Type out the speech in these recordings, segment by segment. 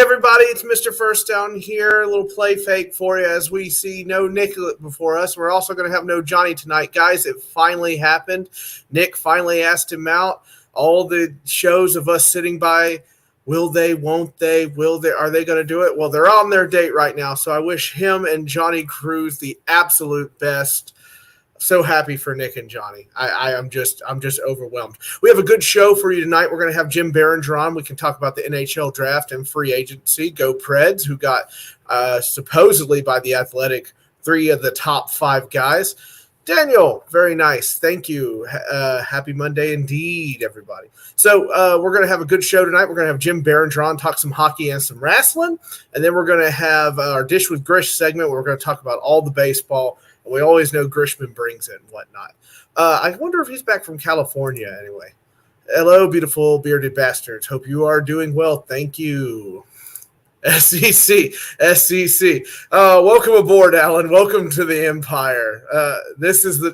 everybody, it's Mr. First Down here. A little play fake for you as we see no Nick before us. We're also going to have no Johnny tonight. Guys, it finally happened. Nick finally asked him out. All the shows of us sitting by, will they, won't they, are they going to do it? Well, they're on their date right now, so I wish him and Johnny Cruz the absolute best. So happy for Nick and Johnny. I'm just overwhelmed. We have a good show for you tonight. We're going to have Jim Biringer on. We can talk about the NHL draft and free agency. Go Preds, who got supposedly by the Athletic 3 of the top 5 guys. Daniel, very nice. Thank you. Happy Monday indeed, everybody. So we're going to have a good show tonight. We're going to have Jim Biringer on, talk some hockey and some wrestling. And then we're going to have our Dish with Grish segment where we're going to talk about all the baseball. We always know Grishman brings it and whatnot. I wonder if he's back from California anyway. Hello, beautiful bearded bastards. Hope you are doing well. Thank you. SEC. Welcome aboard, Alan. Welcome to the Empire. This is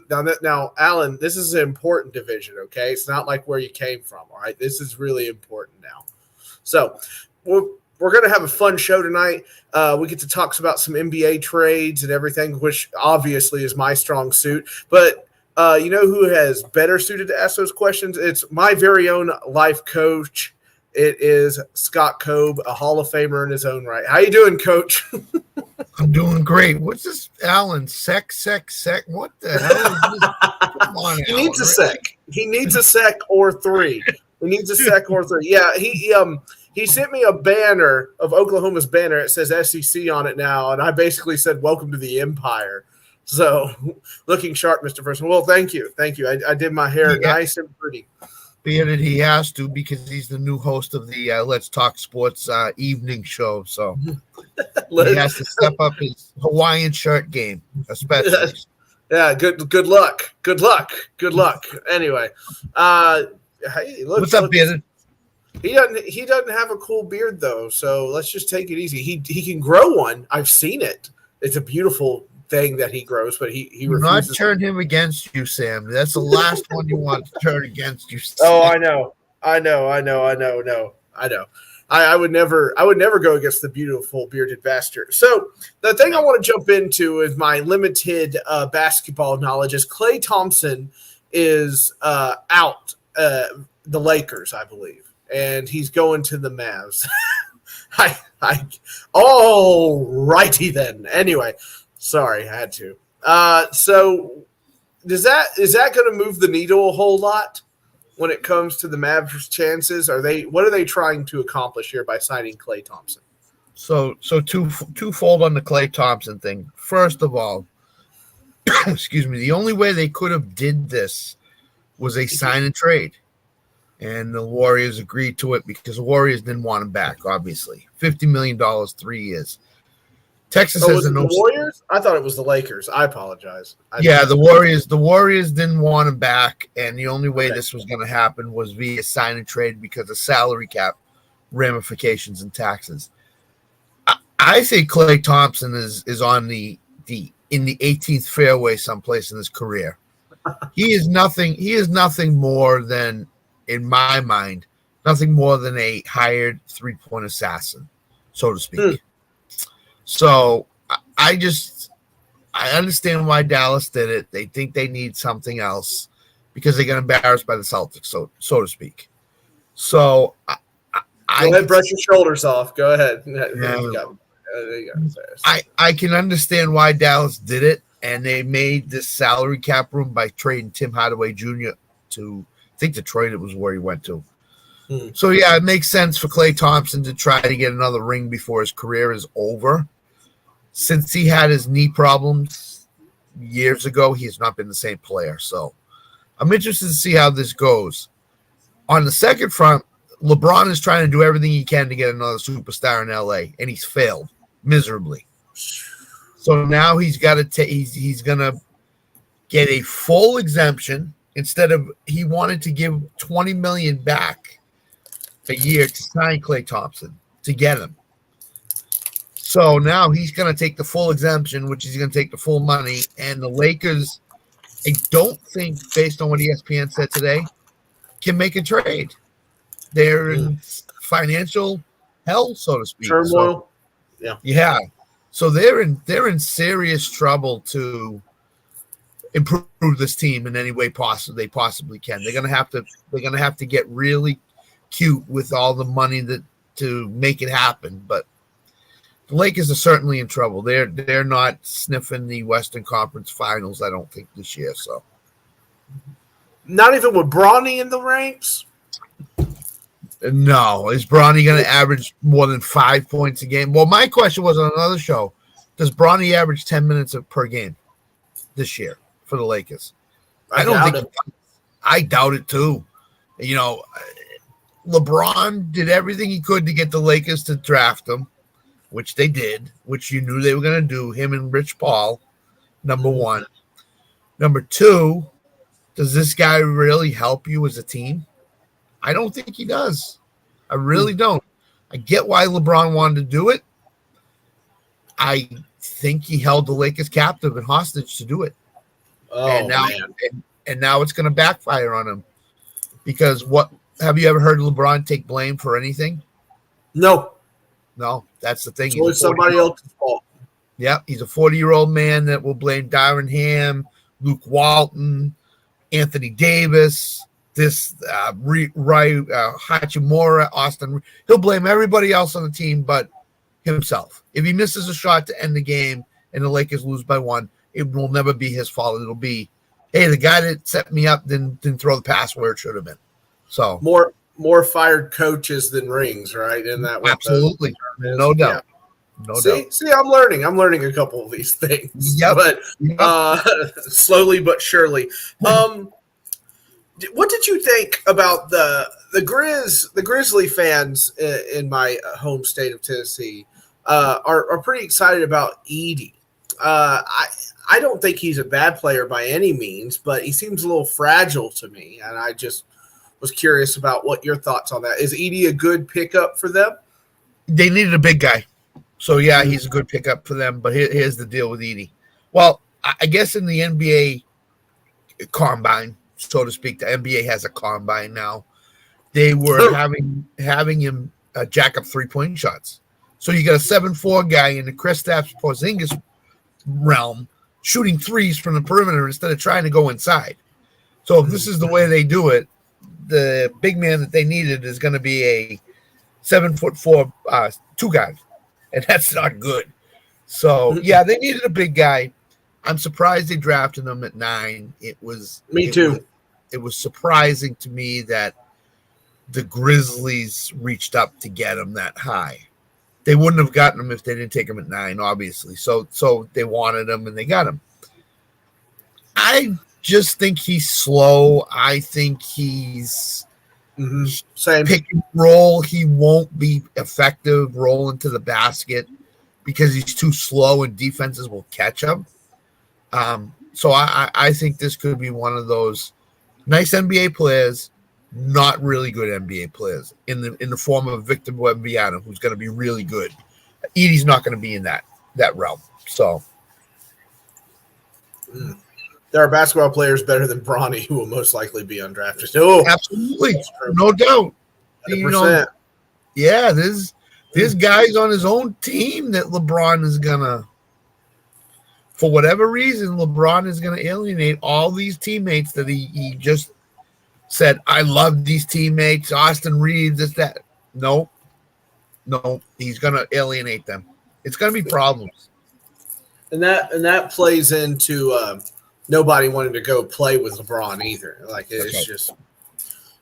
now, Alan, this is an important division, okay? It's not like where you came from, all right? This is really important now. So we're going to have a fun show tonight. We get to talk about some NBA trades and everything, which obviously is my strong suit. But you know who has better suited to ask those questions? It's my very own life coach. It is Scott Cobe, a Hall of Famer in his own right. How you doing, Coach? I'm doing great. What's this, Alan? Sec? What the hell is this? Come on, He Alan. needs a sec. He needs a sec or 3. He needs a sec or 3. Yeah, he sent me a banner of Oklahoma's banner. It says SEC on it now, and I basically said, welcome to the Empire. So, looking sharp, Mr. Person. Well, thank you. I did my hair nice and pretty. Bearded, he has to because he's the new host of the Let's Talk Sports evening show. So, he has to step up his Hawaiian shirt game, especially. Yeah, good luck. Anyway, hey, look. What's up, Bearded? He doesn't have a cool beard though, so let's just take it easy. He can grow one. I've seen it. It's a beautiful thing that he grows, but he refuses. Not turn him against you, Sam. That's the last one you want to turn against you, Sam. Oh, I know. I would never go against the beautiful bearded bastard. So the thing I want to jump into is my limited basketball knowledge is Klay Thompson is out the Lakers, I believe. And he's going to the Mavs. All righty then. Anyway, sorry, I had to. So is that going to move the needle a whole lot when it comes to the Mavs' chances? What are they trying to accomplish here by signing Klay Thompson? So twofold on the Klay Thompson thing. First of all, excuse me, the only way they could have did this was a sign and trade. And the Warriors agreed to it because the Warriors didn't want him back, obviously. $50 million, 3 years. Texas has the Warriors? I thought it was the Lakers. I apologize. The Warriors didn't want him back, and the only way this was going to happen was via sign and trade because of salary cap ramifications and taxes. I think Klay Thompson is on in the 18th fairway someplace in his career. He is nothing more than, in my mind, nothing more than a hired 3-point assassin, so to speak. So I understand why Dallas did it. They think they need something else because they got embarrassed by the Celtics, so to speak. So go ahead, brush your shoulders off. Go ahead. I can understand why Dallas did it, and they made this salary cap room by trading Tim Hardaway Jr. to, I think, Detroit. It was where he went to. So, yeah, it makes sense for Klay Thompson to try to get another ring before his career is over. Since he had his knee problems years ago, he has not been the same player. So I'm interested to see how this goes. On the second front, LeBron is trying to do everything he can to get another superstar in LA, and he's failed miserably. So now he's got to he's going to get a full exemption instead of he wanted to give $20 million back a year to sign Klay Thompson to get him. So now he's going to take the full exemption, which is going to take the full money. And the Lakers, I don't think, based on what ESPN said today, can make a trade. They're in financial hell, so to speak. turmoil. So, yeah. So they're in serious trouble to improve this team in any way they possibly can. They're gonna have to get really cute with all the money to make it happen. But the Lakers are certainly in trouble. They're not sniffing the Western Conference Finals, I don't think, this year. So not even with Bronny in the ranks. No, is Bronny going to average more than 5 points a game? Well, my question was on another show: does Bronny average 10 minutes per game this year for the Lakers? I don't think. I doubt it too. You know, LeBron did everything he could to get the Lakers to draft him, which they did, which you knew they were going to do. Him and Rich Paul, number one. Number two, does this guy really help you as a team? I don't think he does. I really don't. I get why LeBron wanted to do it. I think he held the Lakers captive and hostage to do it. Oh, and now it's going to backfire on him. Because what have you ever heard LeBron take blame for anything? No. No, that's the thing. It's always somebody else's fault. Yeah, he's a 40-year-old man that will blame Darren Ham, Luke Walton, Anthony Davis, Hachimura, Austin. He'll blame everybody else on the team but himself. If he misses a shot to end the game and the Lakers lose by 1, it will never be his fault. It'll be, hey, the guy that set me up didn't throw the pass where it should have been. So more fired coaches than rings, right? Isn't that what absolutely, no doubt. Yeah. No doubt. See, I'm learning a couple of these things. Yep. But slowly but surely. What did you think about the Grizzly fans in my home state of Tennessee are pretty excited about Edey. I don't think he's a bad player by any means, but he seems a little fragile to me, and I just was curious about what your thoughts on that. Is Edey a good pickup for them? They needed a big guy. So, yeah, he's a good pickup for them, but here's the deal with Edey. Well, I guess in the NBA combine, so to speak, the NBA has a combine now. They were having him jack up 3-point shots. So you got a 7'4" guy in the Kristaps Porzingis realm shooting threes from the perimeter instead of trying to go inside. So if this is the way they do it, the big man that they needed is going to be a 7'4" 2 guard, and that's not good. So yeah, they needed a big guy. I'm surprised they drafted him at 9. Me too. It was surprising to me that the Grizzlies reached up to get him that high. They wouldn't have gotten him if they didn't take him at 9, obviously. So they wanted him and they got him. I just think he's slow. I think he's same pick and roll. He won't be effective rolling to the basket because he's too slow and defenses will catch him. So I think this could be one of those nice NBA players, not really good NBA players in the form of Victor Wembanyama, who's going to be really good. Edey's not going to be in that realm. So there are basketball players better than Bronny who will most likely be undrafted. Oh, absolutely, no doubt. 100%. Yeah, there's guys on his own team that LeBron is gonna. For whatever reason, LeBron is going to alienate all these teammates that he just said, I love these teammates, Austin Reeves, this, that. No, he's going to alienate them. It's going to be problems. And that plays into nobody wanting to go play with LeBron either. Like, it's just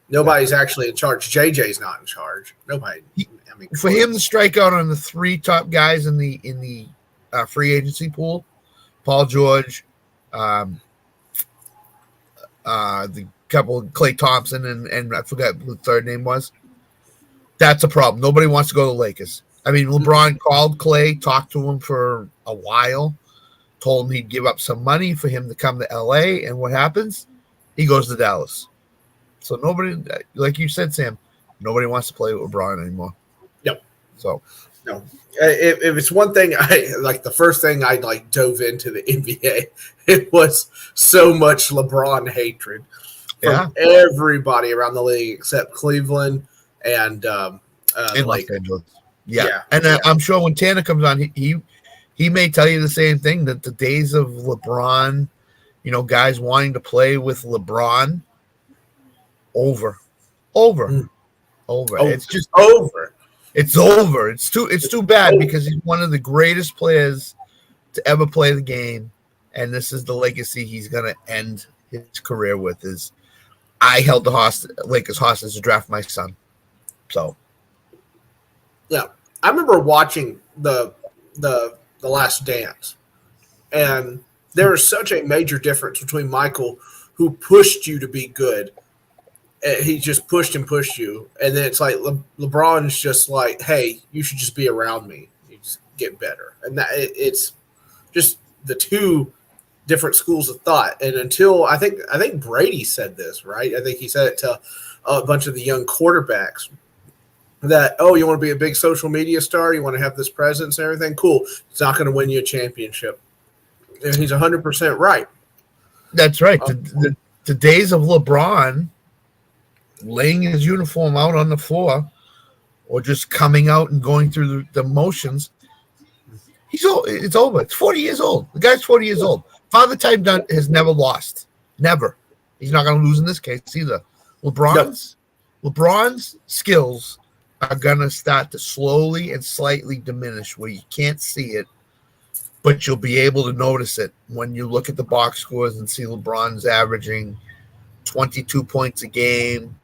nobody's actually in charge. JJ's not in charge. Nobody. For him to strike out on the 3 top guys in the free agency pool, Paul George, the couple Klay Thompson, and I forgot what the third name was. That's a problem. Nobody wants to go to the Lakers. I mean, LeBron called Klay, talked to him for a while, told him he'd give up some money for him to come to LA, and what happens? He goes to Dallas. So nobody, like you said, Sam, nobody wants to play with LeBron anymore. Yep. So no. If it's one thing, the first thing I dove into the NBA, it was so much LeBron hatred from everybody around the league except Cleveland and Los Angeles. Yeah. And I'm sure when Tanner comes on, he may tell you the same thing, that the days of LeBron, guys wanting to play with LeBron, over. It's just over. It's over. It's too bad because he's one of the greatest players to ever play the game, and this is the legacy he's going to end his career with. Is I held the Lakers hostage to draft my son. So, yeah, I remember watching the Last Dance, and there was such a major difference between Michael, who pushed you to be good. He just pushed and pushed you, and then it's like LeBron's just like, "Hey, you should just be around me. You just get better." And that it's just the two different schools of thought. And until I think Brady said this, right? I think he said it to a bunch of the young quarterbacks that, "Oh, you want to be a big social media star? You want to have this presence and everything? Cool. It's not going to win you a championship." And he's 100% right. That's right. The days of LeBron laying his uniform out on the floor or just coming out and going through the motions, it's over. It's 40 years old. The guy's 40 years old. Father Time has never lost. Never. He's not going to lose in this case either. LeBron's skills are going to start to slowly and slightly diminish where you can't see it, but you'll be able to notice it when you look at the box scores and see LeBron's averaging 22 points a game,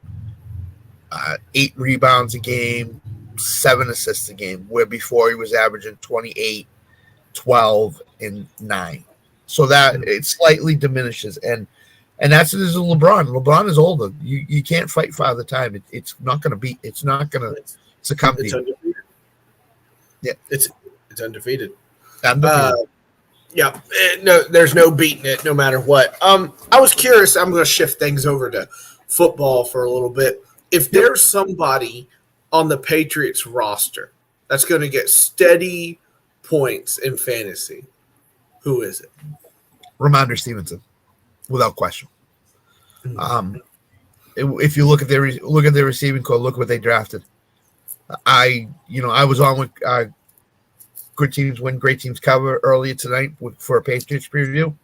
8 rebounds a game, 7 assists a game, where before he was averaging 28, 12, and 9. So that it slightly diminishes. And that's it is LeBron. LeBron is older. You can't fight Father Time. It's not going to succumb to you. Undefeated. Yeah. It's undefeated. Yeah. No, there's no beating it no matter what. I was curious. I'm going to shift things over to football for a little bit. If there's somebody on the Patriots roster that's going to get steady points in fantasy, who is it? Ramondre Stevenson, without question. If you look at their receiving core, look what they drafted. I was on with Good Teams Win, Great Teams Cover earlier tonight for a Patriots preview,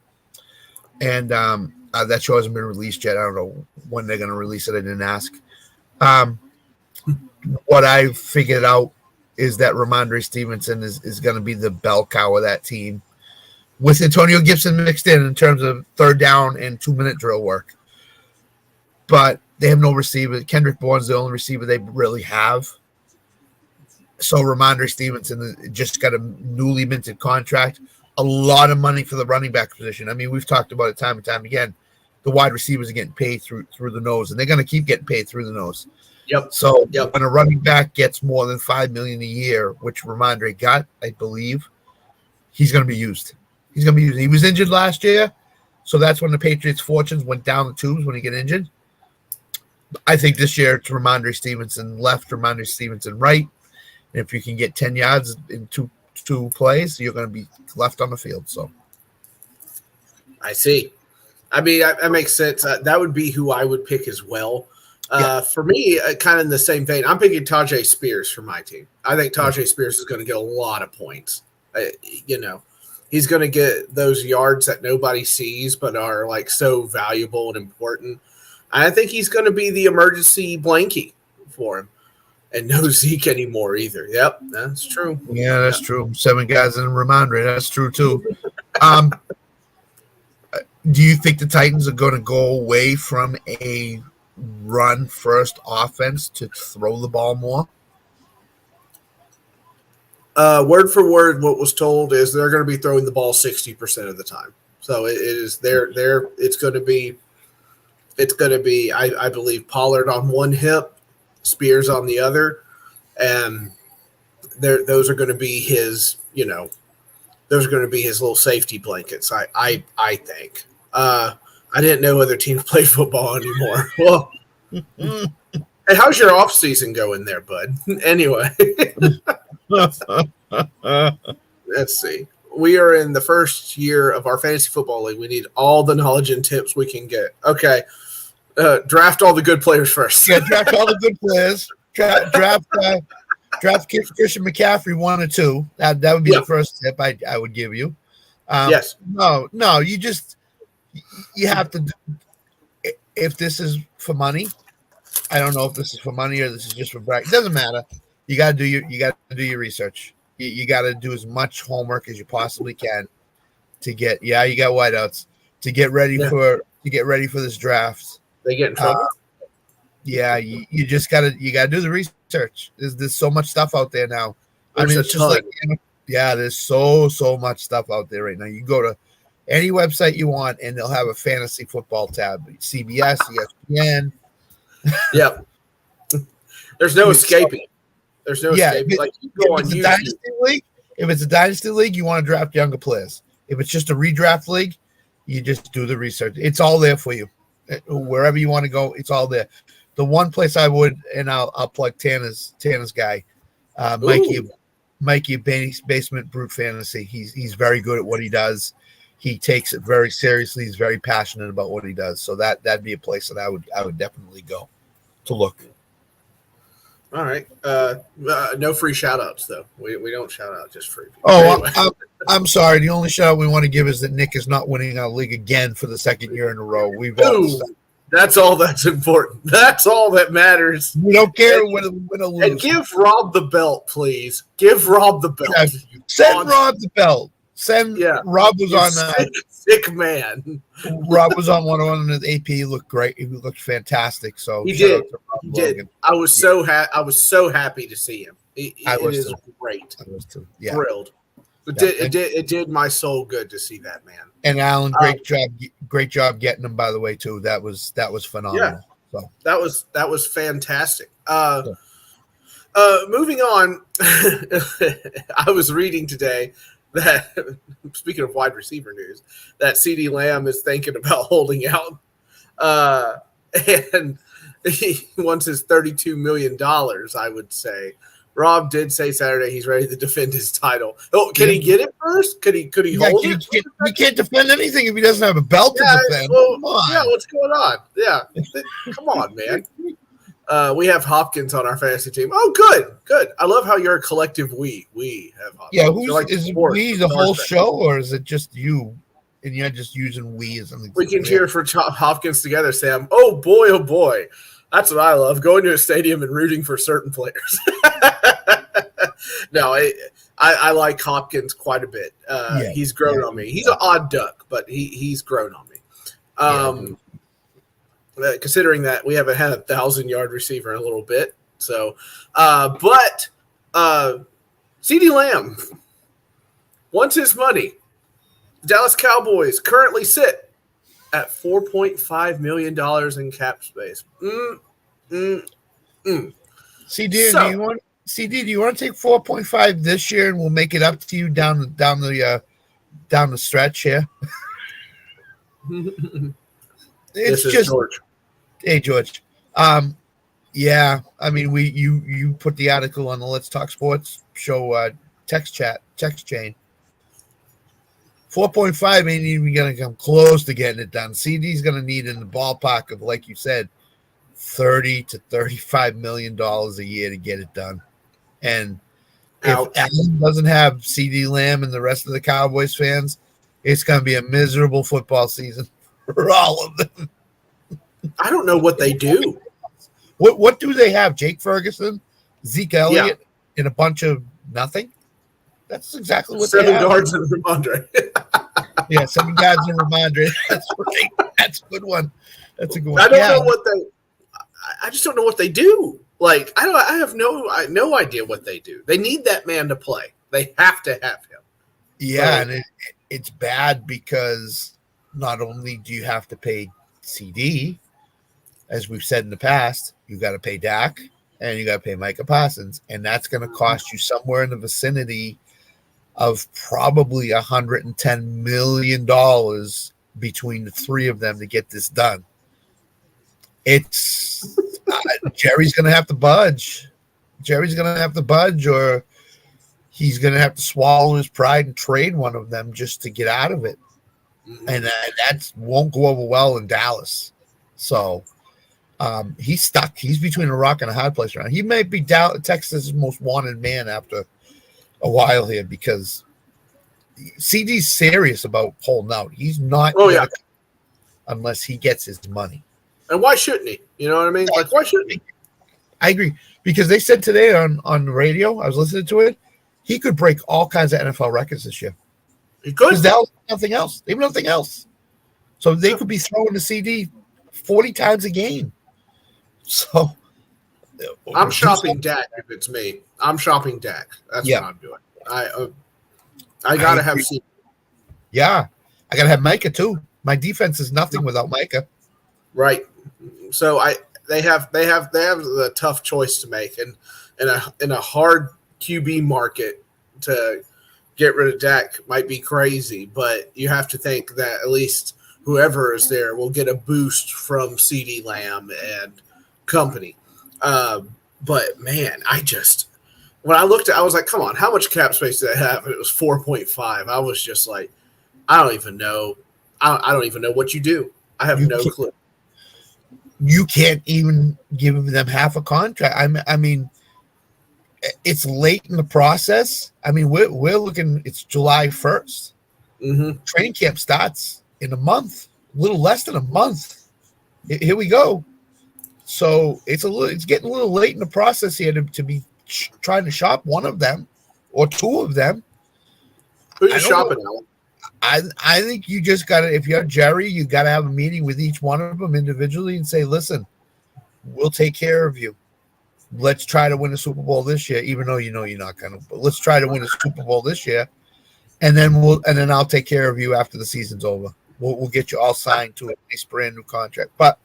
and that show hasn't been released yet. I don't know when they're going to release it. I didn't ask. What I figured out is that Ramondre Stevenson is going to be the bell cow of that team, with Antonio Gibson mixed in terms of third down and 2-minute drill work. But they have no receiver. Kendrick Bourne's the only receiver they really have. So Ramondre Stevenson just got a newly minted contract, a lot of money for the running back position. I mean, we've talked about it time and time again. The wide receivers are getting paid through the nose, and they're going to keep getting paid through the nose. Yep. So when a running back gets more than $5 million a year, which Ramondre got, I believe, he's going to be used. He's going to be used. He was injured last year, so that's when the Patriots' fortunes went down the tubes when he got injured. I think this year it's Ramondre Stevenson left, Ramondre Stevenson right. And if you can get 10 yards in two plays, you're going to be left on the field. So I see. I mean, that makes sense. That would be who I would pick as well. For me, kind of in the same vein, I'm picking Tajay Spears for my team. I think Tajay Spears is going to get a lot of points. He's going to get those yards that nobody sees but are like so valuable and important. I think he's going to be the emergency blankie for him. And no Zeke anymore either. Yep, that's true. Yeah, that's true. 7 guys in Ramondre. That's true too. Do you think the Titans are going to go away from a run-first offense to throw the ball more? Word for word, what was told is they're going to be throwing the ball 60% of the time. So it is there. It's going to be. I believe Pollard on one hip, Spears on the other, and those are going to be his. Those are going to be his little safety blankets. I think. I didn't know other teams play football anymore. Well, hey, how's your off season going there, bud? Anyway, let's see. We are in the first year of our fantasy football league. We need all the knowledge and tips we can get. Okay, draft all the good players first. Yeah, draft all the good players. Draft Draft Christian McCaffrey 1 or 2. That would be the first tip I would give you. Yes. No, you have to. If this is for money, I don't know if this is for money or this is just for brag. It doesn't matter. You got to do your research. You got to do as much homework as you possibly can to get. Yeah, you got whiteouts to get ready for this draft. They get in trouble. Yeah, you just gotta do the research. There's so much stuff out there now. There's it's just like there's so much stuff out there right now. You go to any website you want, and they'll have a fantasy football tab. CBS, ESPN. Yep. There's no escaping. There's no escaping. Like you go on YouTube. If it's a dynasty league, you want to draft younger players. If it's just a redraft league, you just do the research. It's all there for you. Wherever you want to go, it's all there. The one place I would, and I'll plug Tanner's guy, Mikey Basement Brute Fantasy. He's very good at what he does. He takes it very seriously. He's very passionate about what he does. So that'd be a place that I would definitely go to look. All right. No free shout outs though. We don't shout out just free people. Oh, anyway. I'm sorry. The only shout out we want to give is that Nick is not winning our league again for the second year in a row. That's all that's important. That's all that matters. We don't care win or lose. And give Rob the belt, please. Give Rob the belt. Yeah, send Rob the belt. Rob was on sick man. Rob was on 101 in the AP. He looked great. He looked fantastic. So he did. I was so happy to see him. It is great. I was too. Yeah. Thrilled. It did my soul good to see that, man. And Alan, great job getting him, by the way, too. That was phenomenal. Yeah. So that was fantastic. Moving on, I was reading today that, speaking of wide receiver news, that CeeDee Lamb is thinking about holding out, and he wants his $32 million, I would say. Rob did say Saturday he's ready to defend his title. Oh, can he get it first? Could he hold it? He can't defend anything if he doesn't have a belt to defend. Well, come on. Yeah, what's going on? Yeah, come on, man. We have Hopkins on our fantasy team. Oh, good. I love how you're a collective we have Hopkins. Yeah, is we the whole show, or is it just you? And you're just using we as something. We can cheer for Hopkins together, Sam. Oh boy. That's what I love, going to a stadium and rooting for certain players. No, I like Hopkins quite a bit. He's grown on me. He's an odd duck, but he's grown on me. Considering that we haven't had a 1,000-yard receiver in a little bit. So, but CeeDee Lamb wants his money. The Dallas Cowboys currently sit at $4.5 million in cap space. CD, do you want to take 4.5 this year, and we'll make it up to you down the stretch here? It's just George. Hey, George. Yeah. I mean, you put the article on the Let's Talk Sports show text chain. 4.5 ain't even going to come close to getting it done. CD's going to need in the ballpark of, like you said, $30 to $35 million a year to get it done. And if Allen doesn't have CD Lamb and the rest of the Cowboys fans, it's going to be a miserable football season for all of them. I don't know what they do. What do they have? Jake Ferguson, Zeke Elliott, and a bunch of nothing? That's exactly what 7 guards and Ramondre. Yeah, 7 guards and Ramondre. That's right. That's a good one. That's a good one. I don't know what I just don't know what they do. Like, I have no idea what they do. They need that man to play. They have to have him. Yeah, and it's bad because not only do you have to pay CD, as we've said in the past, you got to pay Dak and you got to pay Micah Parsons, and that's going to cost you somewhere in the vicinity of probably $110 million between the three of them to get this done. It's Jerry's going to have to budge. Or he's going to have to swallow his pride and trade one of them just to get out of it. Mm-hmm. And that won't go over well in Dallas. So He's stuck. He's between a rock and a hard place right now. He may be Texas' most wanted man after a while here because CD's serious about holding out. He's not unless he gets his money. And why shouldn't he? You know what I mean? Like, why shouldn't he? I agree. Because they said today on the radio, I was listening to it, he could break all kinds of NFL records this year. He could. Because Dallas has nothing else. They have nothing else. So they could be throwing the CD 40 times a game. So I'm shopping Dak if it's me. I'm shopping Dak. That's what I'm doing. I gotta have CD. Yeah. I gotta have Micah too. My defense is nothing without Micah. Right. So they have the tough choice to make, and in a hard QB market to get rid of Dak might be crazy, but you have to think that at least whoever is there will get a boost from CeeDee Lamb and company. But man, when I looked at, I was like, come on, how much cap space did they have? And it was 4.5. I was just like, I don't even know. I don't even know what you do. I have no clue. You can't even give them half a contract. I mean, it's late in the process. I mean, we're looking. It's July 1st. Mm-hmm. Training camp starts in a month, a little less than a month. Here we go. So it's getting a little late in the process here to be trying to shop one of them or two of them. Who are you shopping at? I think you just got to, if you're Jerry, you got to have a meeting with each one of them individually and say, listen, we'll take care of you. Let's try to win a Super Bowl this year, even though you know you're not going to. But let's try to win a Super Bowl this year, and then I'll take care of you after the season's over. We'll get you all signed to a nice brand new contract. But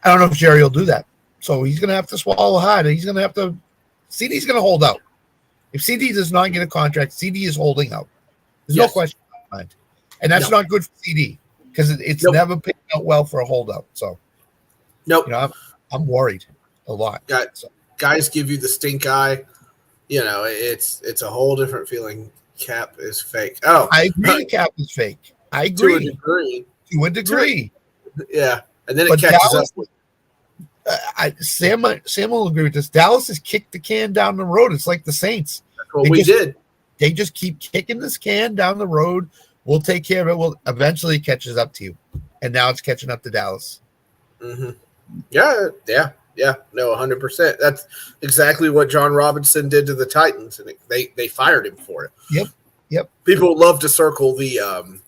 I don't know if Jerry will do that. So he's going to have to swallow hard. He's going to have to. CD's going to hold out. If CD does not get a contract, CD is holding out. There's no question in my mind. And that's not good for CD because it's never picked out well for a holdout. So, I'm worried a lot. Guys give you the stink eye. You know, it's a whole different feeling. Cap is fake. Oh, I agree. Cap is fake. I agree. To a degree. Yeah. And then it catches Dallas, up. Sam will agree with this. Dallas has kicked the can down the road. It's like the Saints. That's what we did. They just keep kicking this can down the road. We'll take care of it. Well, eventually it catches up to you. And now it's catching up to Dallas. Mm-hmm. Yeah. No, 100%. That's exactly what John Robinson did to the Titans, and they fired him for it. Yep. People love to circle the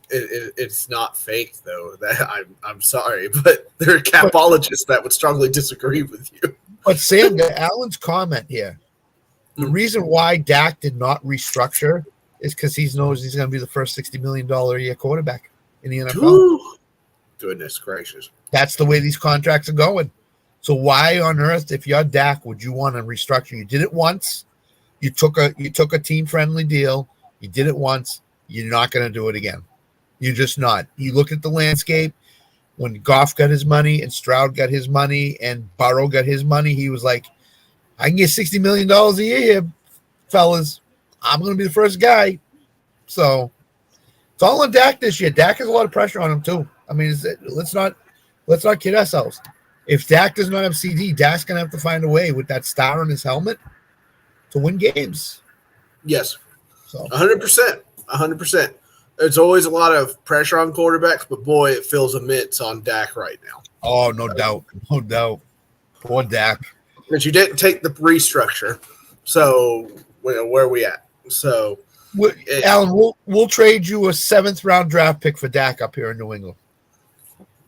it's not fake though. That I'm sorry, but there are capologists that would strongly disagree with you. But Sam, Allen's comment here. The reason why Dak did not restructure is because he knows he's going to be the first $60 million a year quarterback in the NFL. Ooh, goodness gracious. That's the way these contracts are going. So why on earth, if you're Dak, would you want to restructure? You did it once. You took a team-friendly deal. You did it once. You're not going to do it again. You're just not. You look at the landscape. When Goff got his money and Stroud got his money and Burrow got his money, he was like, I can get $60 million a year here, fellas. I'm going to be the first guy. So it's all on Dak this year. Dak has a lot of pressure on him too. I mean, let's not kid ourselves. If Dak does not have CD, Dak's going to have to find a way with that star on his helmet to win games. Yes. So 100%. There's always a lot of pressure on quarterbacks, but boy, it feels immense on Dak right now. Oh, no doubt. Poor Dak. But you didn't take the restructure. So where are we at? So Alan, we'll trade you a 7th round draft pick for Dak up here in New England.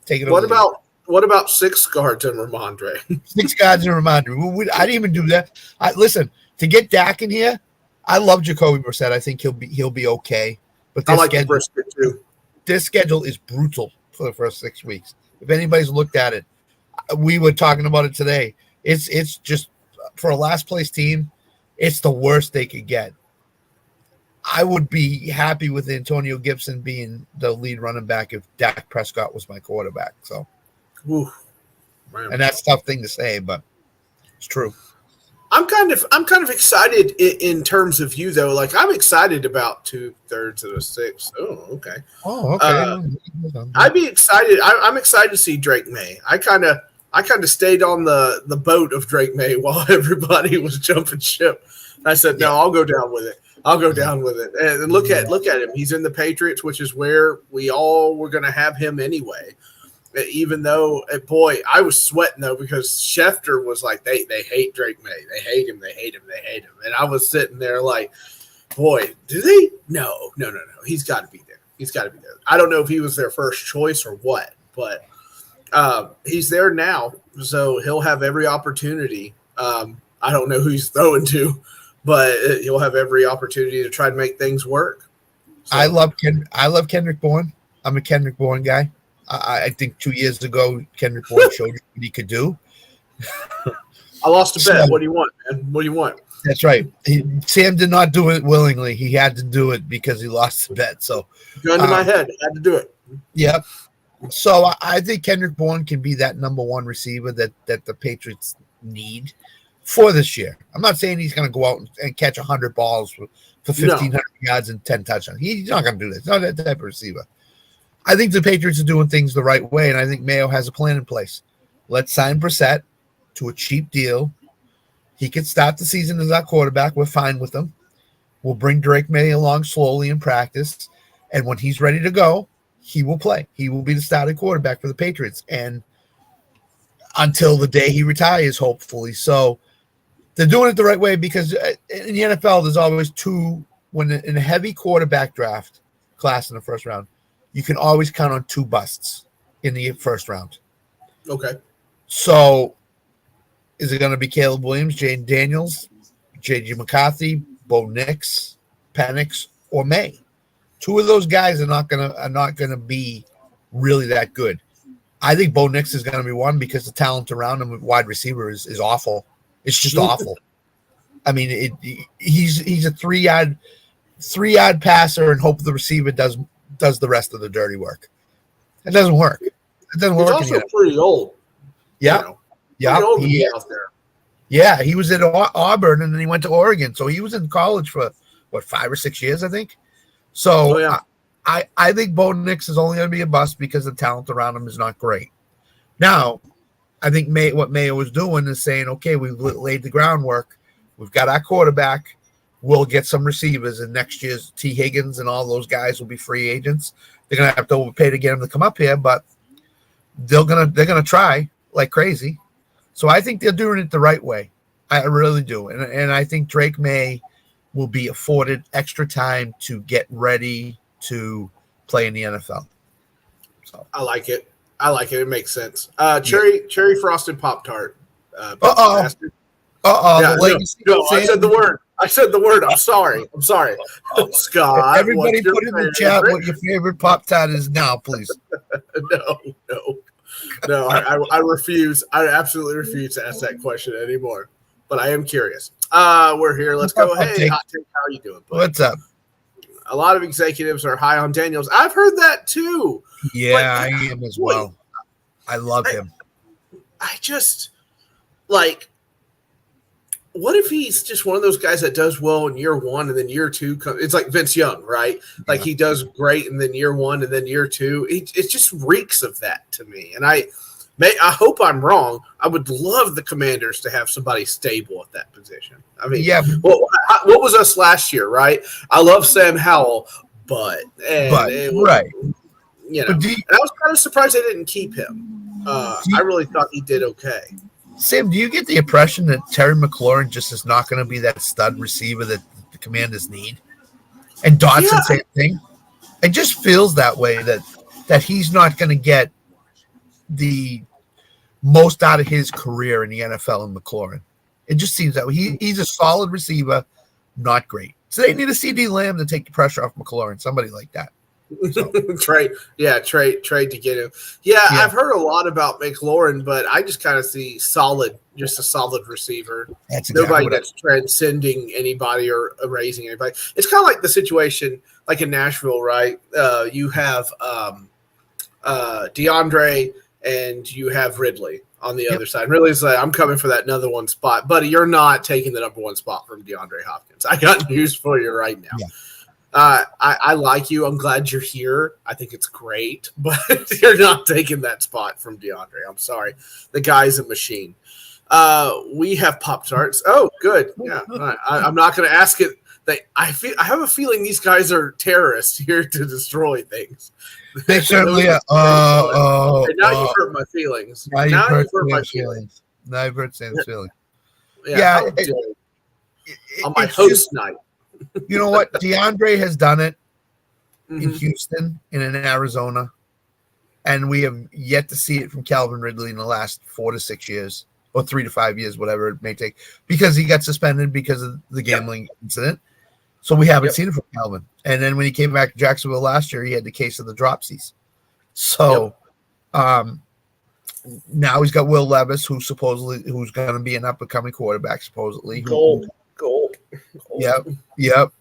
Take it. What about 6 guards and Ramondre? 6 guards and Ramondre. I didn't even do that. Listen, to get Dak in here, I love Jacoby Brissett. I think he'll be okay. But I like the brisket too. This schedule is brutal for the first 6 weeks. If anybody's looked at it, we were talking about it today. It's just for a last place team, it's the worst they could get. I would be happy with Antonio Gibson being the lead running back if Dak Prescott was my quarterback. So, ooh, man. And that's a tough thing to say, but it's true. I'm kind of excited in terms of you though. Like I'm excited about 2/3 of the six. Oh, okay. Oh, okay. I'd be excited. I'm excited to see Drake May. I kind of stayed on the boat of Drake May while everybody was jumping ship. I said, no, I'll go down with it. I'll go down with it. And look at him. He's in the Patriots, which is where we all were going to have him anyway. Even though, boy, I was sweating though because Schefter was like, they hate Drake May. They hate him. They hate him. They hate him. And I was sitting there like, boy, do they? No. He's got to be there. He's got to be there. I don't know if he was their first choice or what, but he's there now, so he'll have every opportunity. I don't know who he's throwing to, but he'll have every opportunity to try to make things work. So. I love Kendrick Bourne. I'm a Kendrick Bourne guy. I think 2 years ago, Kendrick Bourne showed what he could do. I lost a bet. What do you want, man? What do you want? That's right. Sam did not do it willingly. He had to do it because he lost the bet. So, gun to my head, I had to do it. Yep. So I think Kendrick Bourne can be that number one receiver that the Patriots need for this year. I'm not saying he's going to go out and catch 100 balls for 1,500 yards and 10 touchdowns. He's not going to do that. He's not that type of receiver. I think the Patriots are doing things the right way, and I think Mayo has a plan in place. Let's sign Brissett to a cheap deal. He can start the season as our quarterback. We're fine with him. We'll bring Drake May along slowly in practice, and when he's ready to go, he will play. He will be the starting quarterback for the Patriots, and until the day he retires, hopefully. So they're doing it the right way because in the NFL, there's always when in a heavy quarterback draft class in the first round, you can always count on 2 busts in the first round. Okay. So is it going to be Caleb Williams, Jaden Daniels, J.J. McCarthy, Bo Nix, Penix, or May? 2 of those guys are not gonna be really that good. I think Bo Nix is going to be one because the talent around him with wide receiver is awful. It's just awful. I mean, he's a 3-yard passer and hope the receiver does the rest of the dirty work. It doesn't work. It doesn't work. He's also pretty old. Yeah. You know, pretty old to be out there. Yeah, he was at Auburn and then he went to Oregon. So he was in college for 5 or 6 years, I think. So I think Bo Nix is only going to be a bust because the talent around him is not great. Now, I think what Mayo is doing is saying, okay, we've laid the groundwork. We've got our quarterback. We'll get some receivers, and next year's T. Higgins and all those guys will be free agents. They're going to have to overpay to get them to come up here, but they're gonna try like crazy. So I think they're doing it the right way. I really do, and I think Drake May will be afforded extra time to get ready to play in the NFL. So I like it. It makes sense. Cherry frosted Pop-Tart. Yeah, I said the word. I'm sorry. Scott. Everybody put in the chat what your favorite Pop-Tart is now, please. No. I refuse. I absolutely refuse to ask that question anymore. But I am curious. We're here. Let's go. Hey, Hot Take, how are you doing, buddy? What's up? A lot of executives are high on Daniels. I've heard that too. Yeah, I am as well. I love him. I just like. What if he's just one of those guys that does well in year 1 and then year 2? It's like Vince Young, right? Like he does great and then year 1 and then year 2. It just reeks of that to me. And I hope I'm wrong. I would love the Commanders to have somebody stable at that position. I mean, what was us last year, right? I love Sam Howell, but right. You know, and I was kind of surprised they didn't keep him. I really thought he did okay. Sam, do you get the impression that Terry McLaurin just is not going to be that stud receiver that the Commanders need? And Dotson, same thing. It just feels that way, that he's not going to get the most out of his career in the NFL in McLaurin. It just seems that way. He's a solid receiver, not great. So they need a CD Lamb to take the pressure off McLaurin, somebody like that. So. trade to get him. Yeah, I've heard a lot about McLaurin, but I just kind of see just a solid receiver. That's exactly nobody that's transcending anybody or erasing anybody. It's kind of like the situation like in Nashville, right? You have DeAndre and you have Ridley on the other side. Ridley's like, I'm coming for that number one spot. Buddy, you're not taking the number one spot from DeAndre Hopkins. I got news for you right now. Yeah. I like you. I'm glad you're here. I think it's great, but you're not taking that spot from DeAndre. I'm sorry. The guy's a machine. We have Pop-Tarts. Oh, good. Yeah. I'm not going to ask it. I have a feeling these guys are terrorists here to destroy things. They certainly are. Now you hurt my feelings. Now you've hurt my feelings. Now you've hurt Sam's feelings. Yeah. On my host night. You know what? DeAndre has done it in Houston and in Arizona, and we have yet to see it from Calvin Ridley in the last 4 to 6 years, or 3 to 5 years, whatever it may take, because he got suspended because of the gambling incident. So we haven't seen it from Calvin. And then when he came back to Jacksonville last year, he had the case of the dropsies. So now he's got Will Levis, who's going to be an up-and-coming quarterback, supposedly. Gold. Yep.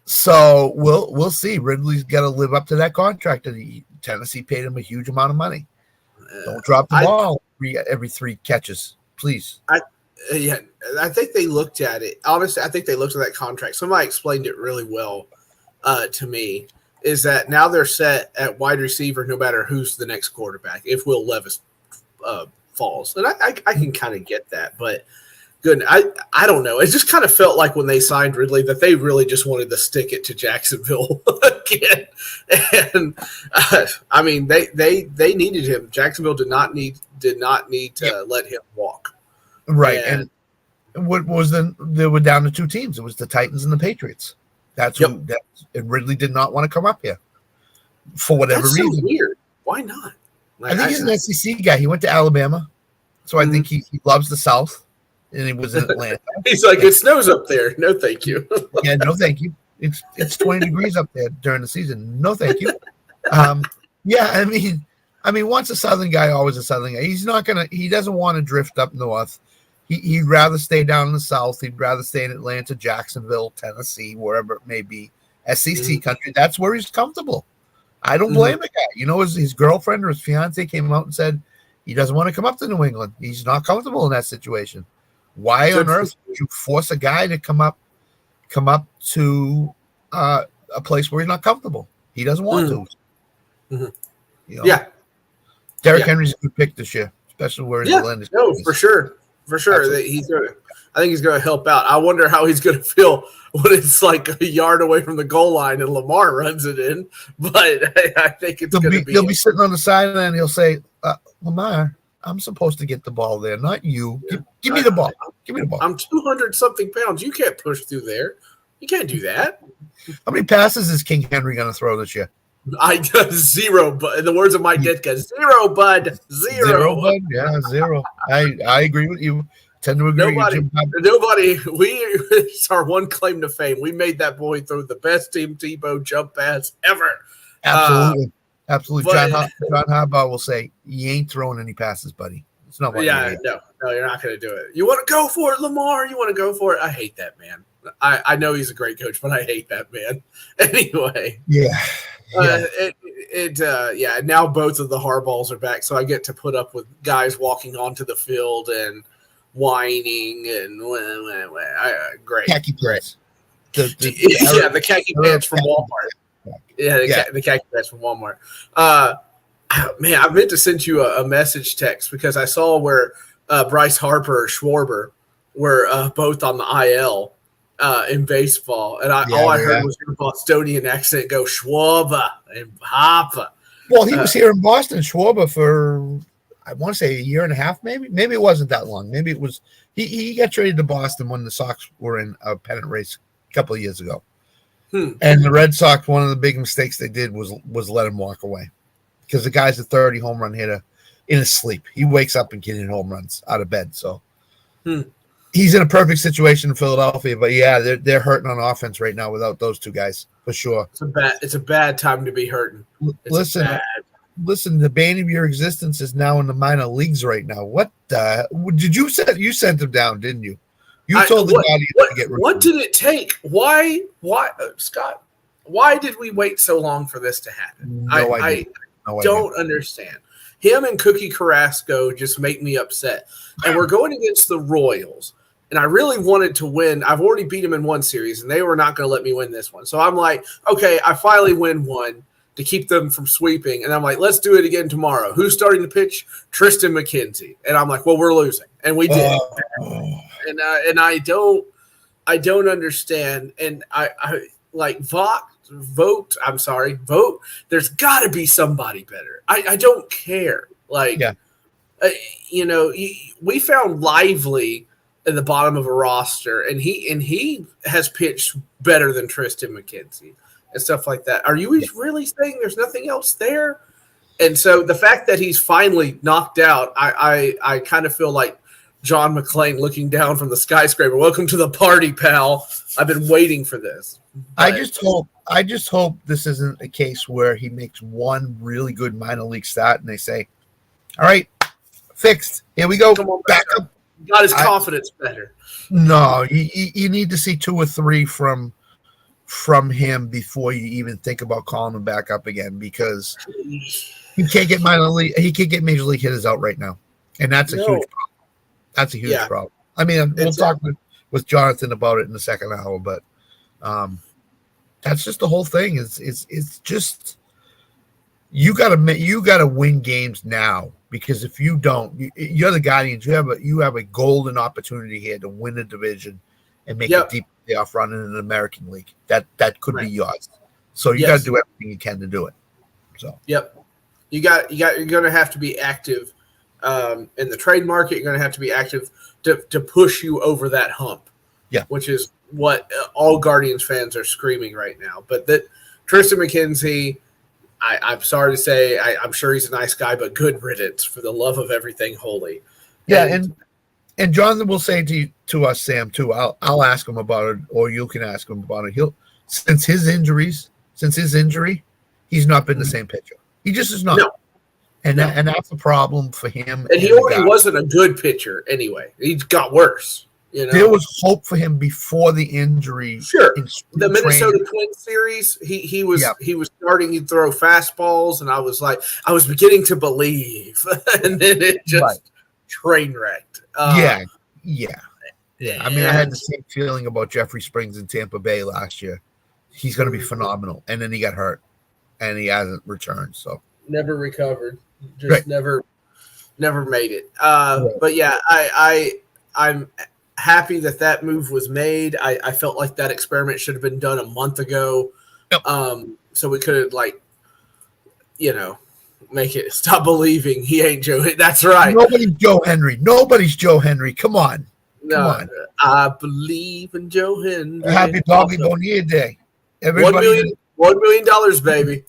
So we'll see. Ridley's got to live up to that contract, and Tennessee paid him a huge amount of money. Don't drop the ball every 3 catches, please. I think they looked at it. Honestly, I think they looked at that contract. Somebody explained it really well to me. Is that now they're set at wide receiver no matter who's the next quarterback if Will Levis falls, and I can kind of get that, but. Good. I don't know. It just kind of felt like when they signed Ridley that they really just wanted to stick it to Jacksonville again. And I mean, they needed him. Jacksonville did not need to let him walk. Right. And what was they were down to 2 teams. It was the Titans and the Patriots. That's and Ridley did not want to come up here for whatever reason. So weird. Why not? I think he's an SEC guy. He went to Alabama, so I think he loves the South. And he was in Atlanta. He's like, it snows up there. No, thank you. Yeah, no, thank you. It's 20 degrees up there during the season. No, thank you. Yeah, I mean, once a Southern guy, always a Southern guy. He doesn't want to drift up north. He'd rather stay down in the South. He'd rather stay in Atlanta, Jacksonville, Tennessee, wherever it may be. SEC country. That's where he's comfortable. I don't blame the guy. You know, his girlfriend or his fiance came out and said he doesn't want to come up to New England. He's not comfortable in that situation. Why on earth would you force a guy to come up to a place where he's not comfortable? He doesn't want to. You know? Yeah. Derrick Henry's a good pick this year, especially where he's landed. No, for sure. I think he's going to help out. I wonder how he's going to feel when it's like a yard away from the goal line and Lamar runs it in. But I think it's going to be. He'll be sitting on the sideline and he'll say, Lamar, I'm supposed to get the ball there, not you. Give me the ball. Give me the ball. I'm 200-something pounds. You can't push through there. You can't do that. How many passes is King Henry going to throw this year? I got 0, but in the words of my ditka, 0, bud. 0. 0, bud. Yeah, 0. I agree with you. Tend to agree with you. Nobody. It's our one claim to fame. We made that boy throw the best Tim Tebow jump pass ever. Absolutely. Absolutely. John Harbaugh will say, you ain't throwing any passes, buddy. It's not what no, you're not going to do it. You want to go for it, Lamar? You want to go for it? I hate that man. I know he's a great coach, but I hate that man. Anyway. Yeah. Now both of the Harbaughs are back, so I get to put up with guys walking onto the field and whining and great. Khaki pants. The khaki pants from Walmart. The khaki pants from Walmart. Man, I meant to send you a message text because I saw where Bryce Harper or Schwarber were both on the IL in baseball, and all I heard was your Bostonian accent go Schwarber and Harper. Well, he was here in Boston, Schwarber, for I want to say a year and a half, maybe. Maybe it wasn't that long. Maybe it was. He got traded to Boston when the Sox were in a pennant race a couple of years ago. And the Red Sox, one of the big mistakes they did was let him walk away because the guy's a 30 home run hitter in his sleep. He wakes up and can hit home runs out of bed. So he's in a perfect situation in Philadelphia. But yeah, they're hurting on offense right now without those two guys for sure. It's a bad time to be hurting. Listen, the bane of your existence is now in the minor leagues right now. What did you say? You sent him down, didn't you? You told the guy to get rid. What did it take? Why, Scott? Why did we wait so long for this to happen? I don't understand. him and Cookie Carrasco just make me upset. And we're going against the Royals. And I really wanted to win. I've already beat them in one series, and they were not going to let me win this one. So I'm like, okay, I finally win one to keep them from sweeping. And I'm like, let's do it again tomorrow. Who's starting to pitch? Tristan McKenzie. And I'm like, well, we're losing. And we did. And I don't understand. And I like vote. There's got to be somebody better. I don't care. Like, we found Lively at the bottom of a roster, and he has pitched better than Tristan McKenzie and stuff like that. Are you really saying there's nothing else there? And so the fact that he's finally knocked out, I kind of feel like John McClane looking down from the skyscraper. Welcome to the party, pal. I've been waiting for this. But I just hope this isn't a case where he makes one really good minor league stat and they say, all right, fixed. Here we go. Come on, back up. Got his confidence better. No, you need to see 2 or 3 from him before you even think about calling him back up again, because he can't get minor league. He can't get major league hitters out right now, and that's a huge problem. That's a huge problem. I mean, we'll talk with Jonathan about it in the second hour, but that's just the whole thing. It's just you gotta win games now. Because if you don't, you're the Guardians. You have a golden opportunity here to win the division and make a deep playoff run in an American League. That could be yours. So you got to do everything you can to do it. So you're going to have to be active in the trade market. You're going to have to be active to push you over that hump. Yeah, which is what all Guardians fans are screaming right now. But that Tristan McKenzie. I'm sorry to say, I'm sure he's a nice guy, but good riddance, for the love of everything holy. Yeah, and Jonathan will say to us, Sam, too. I'll ask him about it, or you can ask him about it. Since his injury, he's not been the same pitcher. He just is not. No. And that's a problem for him. And he already wasn't a good pitcher anyway. He got worse. There was hope for him before the injury. Sure, the Minnesota Twins series, he was starting to throw fastballs, and I was beginning to believe, and then it just train wrecked. I mean, I had the same feeling about Jeffrey Springs in Tampa Bay last year. He's going to be phenomenal, and then he got hurt, and he hasn't returned. So never recovered, just never made it. But yeah, I'm happy that move was made. I felt like that experiment should have been done a month ago. Yep. So we could make it stop believing he ain't Joe. That's right. Nobody's Joe Henry. Come on. I believe in Joe Henry. Happy Bobby Bonilla Day. Everybody, $1 million, baby.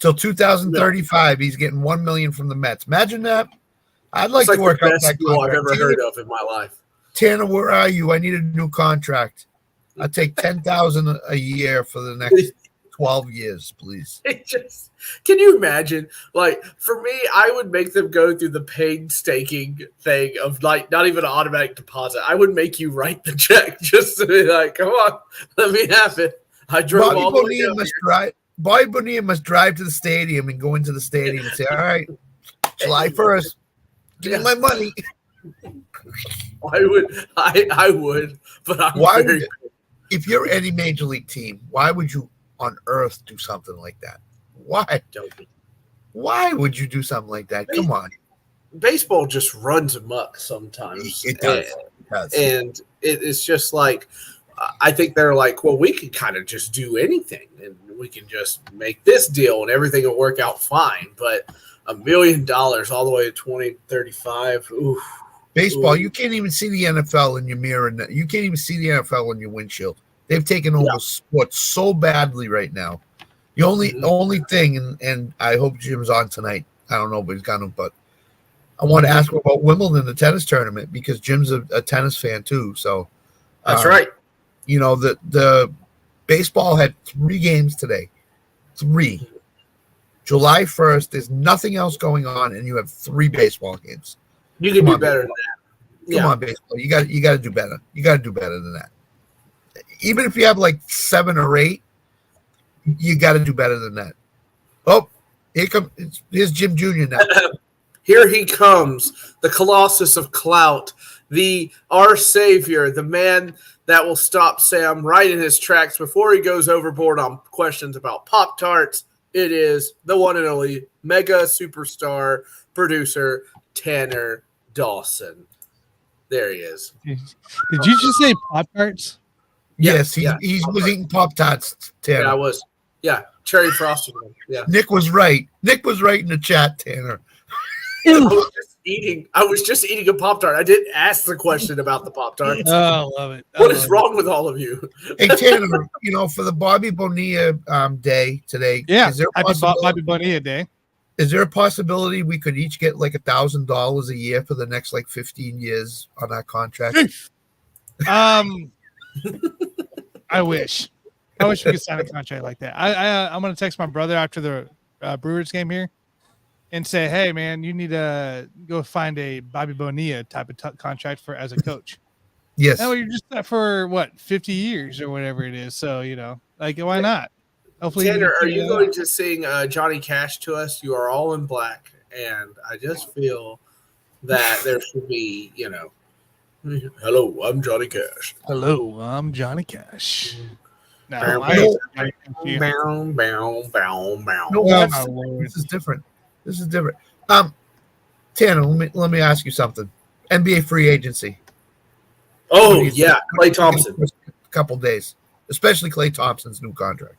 Till 2035, he's getting $1 million from the Mets. Imagine that. I'd like to work out that contract. I've ever heard of in my life. Tanner, where are you? I need a new contract. I'll take $10,000 a year for the next 12 years, please. Can you imagine? Like, for me, I would make them go through the painstaking thing of not even an automatic deposit. I would make you write the check just to be like, come on, let me have it. I drove all the way down here. Bobby Bonilla must drive to the stadium and go into the stadium and say, all right, July 1st, give me my money. I would, but I'm if you're any major league team, why would you on earth do something like that? Why would you do something like that? Come on. Baseball just runs amok sometimes. It does. And it's just like, I think they're like, well, we can kind of just do anything and we can just make this deal and everything will work out fine. But $1 million all the way to 2035. Oof. Baseball, you can't even see the NFL in your mirror. You can't even see the NFL in your windshield. They've taken over sports so badly right now. The only thing, and I hope Jim's on tonight. I don't know, but he's got him. But I want to ask him about Wimbledon, the tennis tournament, because Jim's a tennis fan too. So that's right. The baseball had 3 games today. 3. July 1st, there's nothing else going on, and you have 3 baseball games. You can do better than that. Come on, baseball. You got to do better. You got to do better than that. Even if you have like 7 or 8, you got to do better than that. Oh, here's Jim Jr. now. Here he comes, the Colossus of Clout, our savior, the man that will stop Sam right in his tracks before he goes overboard on questions about Pop-Tarts. It is the one and only mega superstar producer, Tanner Dawson. There he is. Did you just say Pop-Tarts? Yes, he was eating Pop-Tarts, Tanner. Yeah, I was. Yeah, cherry frosted one. Yeah. Nick was right. Nick was right in the chat, Tanner. I was just eating a Pop-Tart. I didn't ask the question about the Pop-Tarts. Oh, I love it. What is wrong with all of you? Hey, Tanner, for the Bobby Bonilla day today, is there happy Bobby Bonilla day. Is there a possibility we could each get like $1,000 a year for the next 15 years on our contract? I wish we could sign a contract like that. I'm going to text my brother after the Brewers game here and say, hey, man, you need to go find a Bobby Bonilla type of contract as a coach. Yes. That way you're just that for 50 years or whatever it is. So, why not? Hopefully, Tanner, are you going to sing Johnny Cash to us? You are all in black. And I just feel that there should be, hello, I'm Johnny Cash. Hello, I'm Johnny Cash. No, this is different. Tanner, let me ask you something. NBA free agency. Oh, yeah, Klay Thompson. A couple days, especially Klay Thompson's new contract.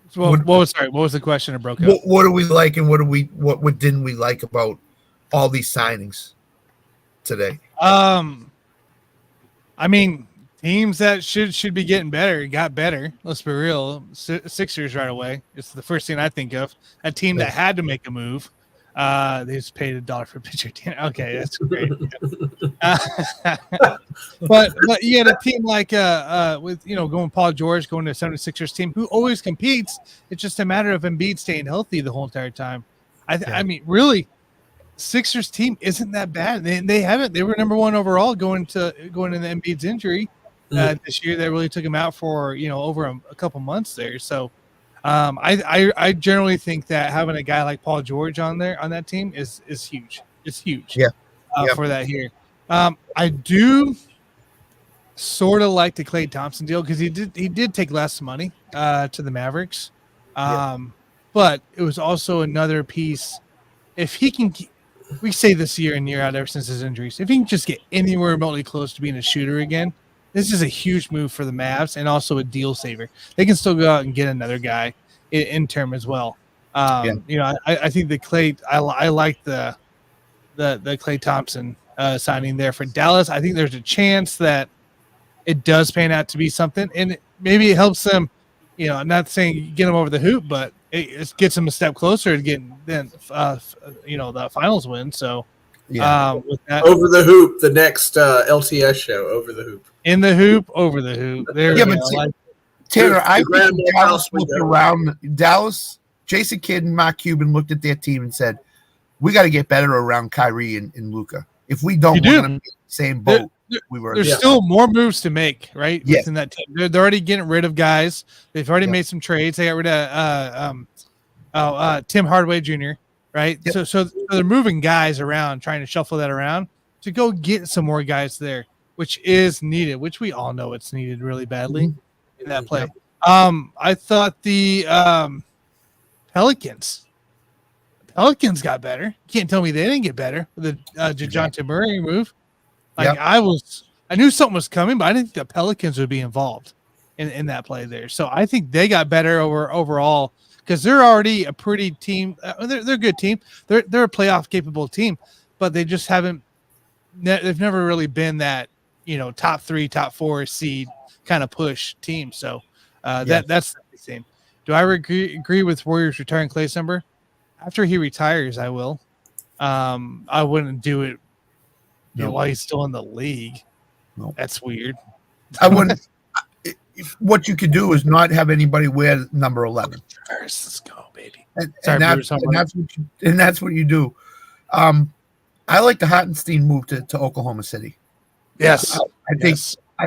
So what was the question? It broke up. What do we like and what didn't we like about all these signings today? Teams that should be getting better got better. Let's be real. Sixers right away. It's the first thing I think of. A team that had to make a move. They just paid $1 for a pitcher. Okay, that's great. But you had a team like with going Paul George going to the 76ers team who always competes. It's just a matter of Embiid staying healthy the whole entire time. I mean, really, Sixers team isn't that bad. They haven't. They were number one overall going into Embiid's injury this year. That really took him out for over a couple months there. So. I generally think that having a guy like Paul George on that team is huge. It's huge. For that here. I do sort of like the Klay Thompson deal because he did take less money to the Mavericks. But it was also another piece. If he can, we say this year in year out ever since his injuries, if he can just get anywhere remotely close to being a shooter again, this is a huge move for the Mavs and also a deal saver. They can still go out and get another guy in term as well. I think the Klay. I like the Klay Thompson signing there for Dallas. I think there's a chance that it does pan out to be something, and maybe it helps them. I'm not saying get them over the hoop, but it gets them a step closer to getting the finals win. So. With that, Over the Hoop, the next LTS show, Over the Hoop. In the hoop, over the hoop. There we go. Tanner, I think Dallas looked around Dallas. Jason Kidd and Mark Cuban looked at their team and said, "We got to get better around Kyrie and Luka. If we don't, we're going to be in the same boat." There's still more moves to make, right? Yes. Within that team. They're already getting rid of guys. They've already made some trades. They got rid of Tim Hardaway Jr., right? Yep. So they're moving guys around, trying to shuffle that around to go get some more guys there, which is needed, which we all know it's needed really badly in that play. I thought the Pelicans got better. You can't tell me they didn't get better with the DeJounte Murray move. I knew something was coming, but I didn't think the Pelicans would be involved in that play there. So I think they got better overall because they're already a pretty team. They're a good team. They're a playoff capable team, but they just haven't. They've never really been that top 3, top 4 seed kind of push team. So that's the same. Do I agree with Warriors retiring Klay's number? After he retires, I will. I wouldn't do it while he's still in the league. No. That's weird. I wouldn't. What you could do is not have anybody wear number 11. Let's go, baby. And that's what you do. I like the Hartenstein move to Oklahoma City. Yes, I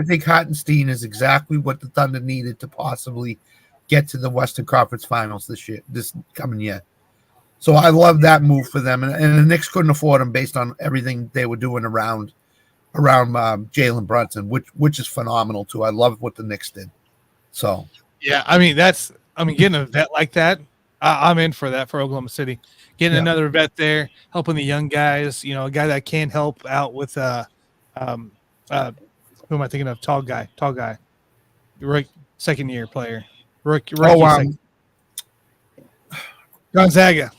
think Hartenstein is exactly what the Thunder needed to possibly get to the Western Conference Finals this coming year. So I love that move for them, and the Knicks couldn't afford him based on everything they were doing around Jalen Brunson, which is phenomenal too. I love what the Knicks did. So yeah, I mean getting a vet like that, I'm in for that for Oklahoma City. Getting another vet there, helping the young guys. You know, a guy that can help out with who am I thinking of? Tall guy, second year player, rookie. Gonzaga.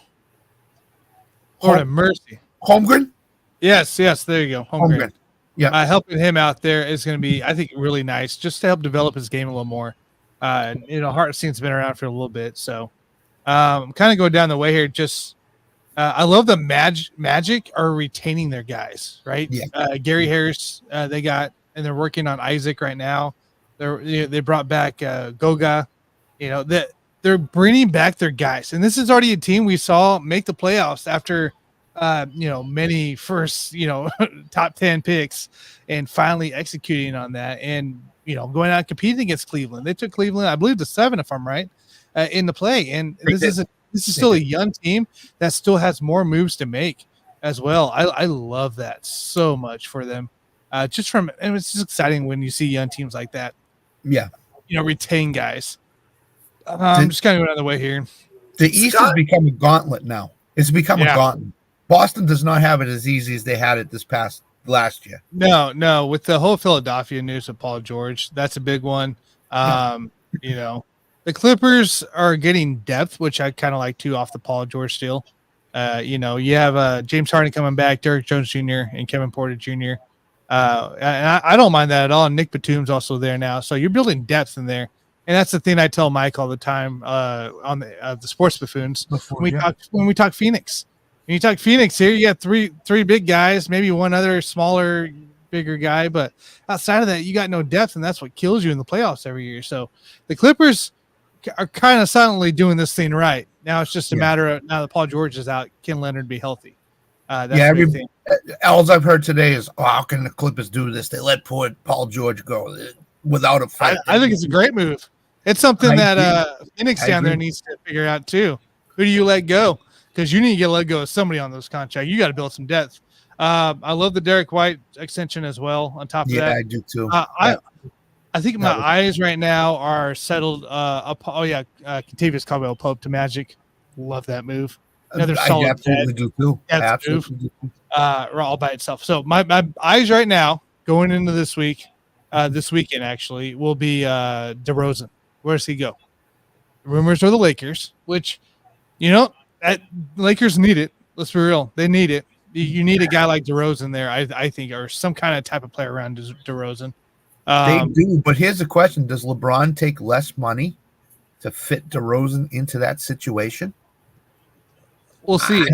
Lord have mercy. Holmgren? Yes, there you go. Holmgren. Yeah. Helping him out there is going to be, I think, really nice just to help develop his game a little more. Hartenstein's been around for a little bit. So kind of going down the way here. Just I love the Magic are retaining their guys, right? Yeah. Gary Harris, they got, and they're working on Isaac right now. They brought back Goga. You know, they're bringing back their guys. And this is already a team we saw make the playoffs after many first, top 10 picks and finally executing on that and, going out competing against Cleveland. They took Cleveland, I believe, to 7, if I'm right, in the play. And this is still a young team that still has more moves to make as well. I love that so much for them. And it's just exciting when you see young teams like that. Yeah. Retain guys. I'm just kind of going on the way here. The East has become a gauntlet now. It's become a gauntlet. Boston does not have it as easy as they had it this past last year. No. With the whole Philadelphia news of Paul George, that's a big one. The Clippers are getting depth, which I kind of like too off the Paul George deal. You have James Harden coming back, Derrick Jones Jr. and Kevin Porter Jr. And I don't mind that at all. Nick Batum's also there now, so you're building depth in there. And that's the thing I tell Mike all the time on the Sports Buffoons when we talk Phoenix. When you talk Phoenix here, you got three big guys, maybe one other smaller, bigger guy, but outside of that, you got no depth, and that's what kills you in the playoffs every year. So the Clippers are kind of silently doing this thing right. Now it's just a matter of, now that Paul George is out, can Leonard be healthy? All I've heard today is, how can the Clippers do this? They let poor Paul George go without a fight. I think it's a great move. It's something that Phoenix down there needs to figure out too. Who do you let go? Because you need to get let go of somebody on those contracts. You got to build some depth. I love the Derek White extension as well. On top of that, yeah, I do too. I think my eyes right now are settled. Contavious Caldwell Pope to Magic. Love that move. Another solid. I absolutely do too. Absolutely do. All by itself. So my eyes right now going into this week, this weekend actually, will be DeRozan. Where does he go? Rumors are the Lakers, which, Lakers need it. Let's be real. They need it. You need a guy like DeRozan there, I think, or some kind of type of player around DeRozan. They do, but here's the question. Does LeBron take less money to fit DeRozan into that situation? We'll see.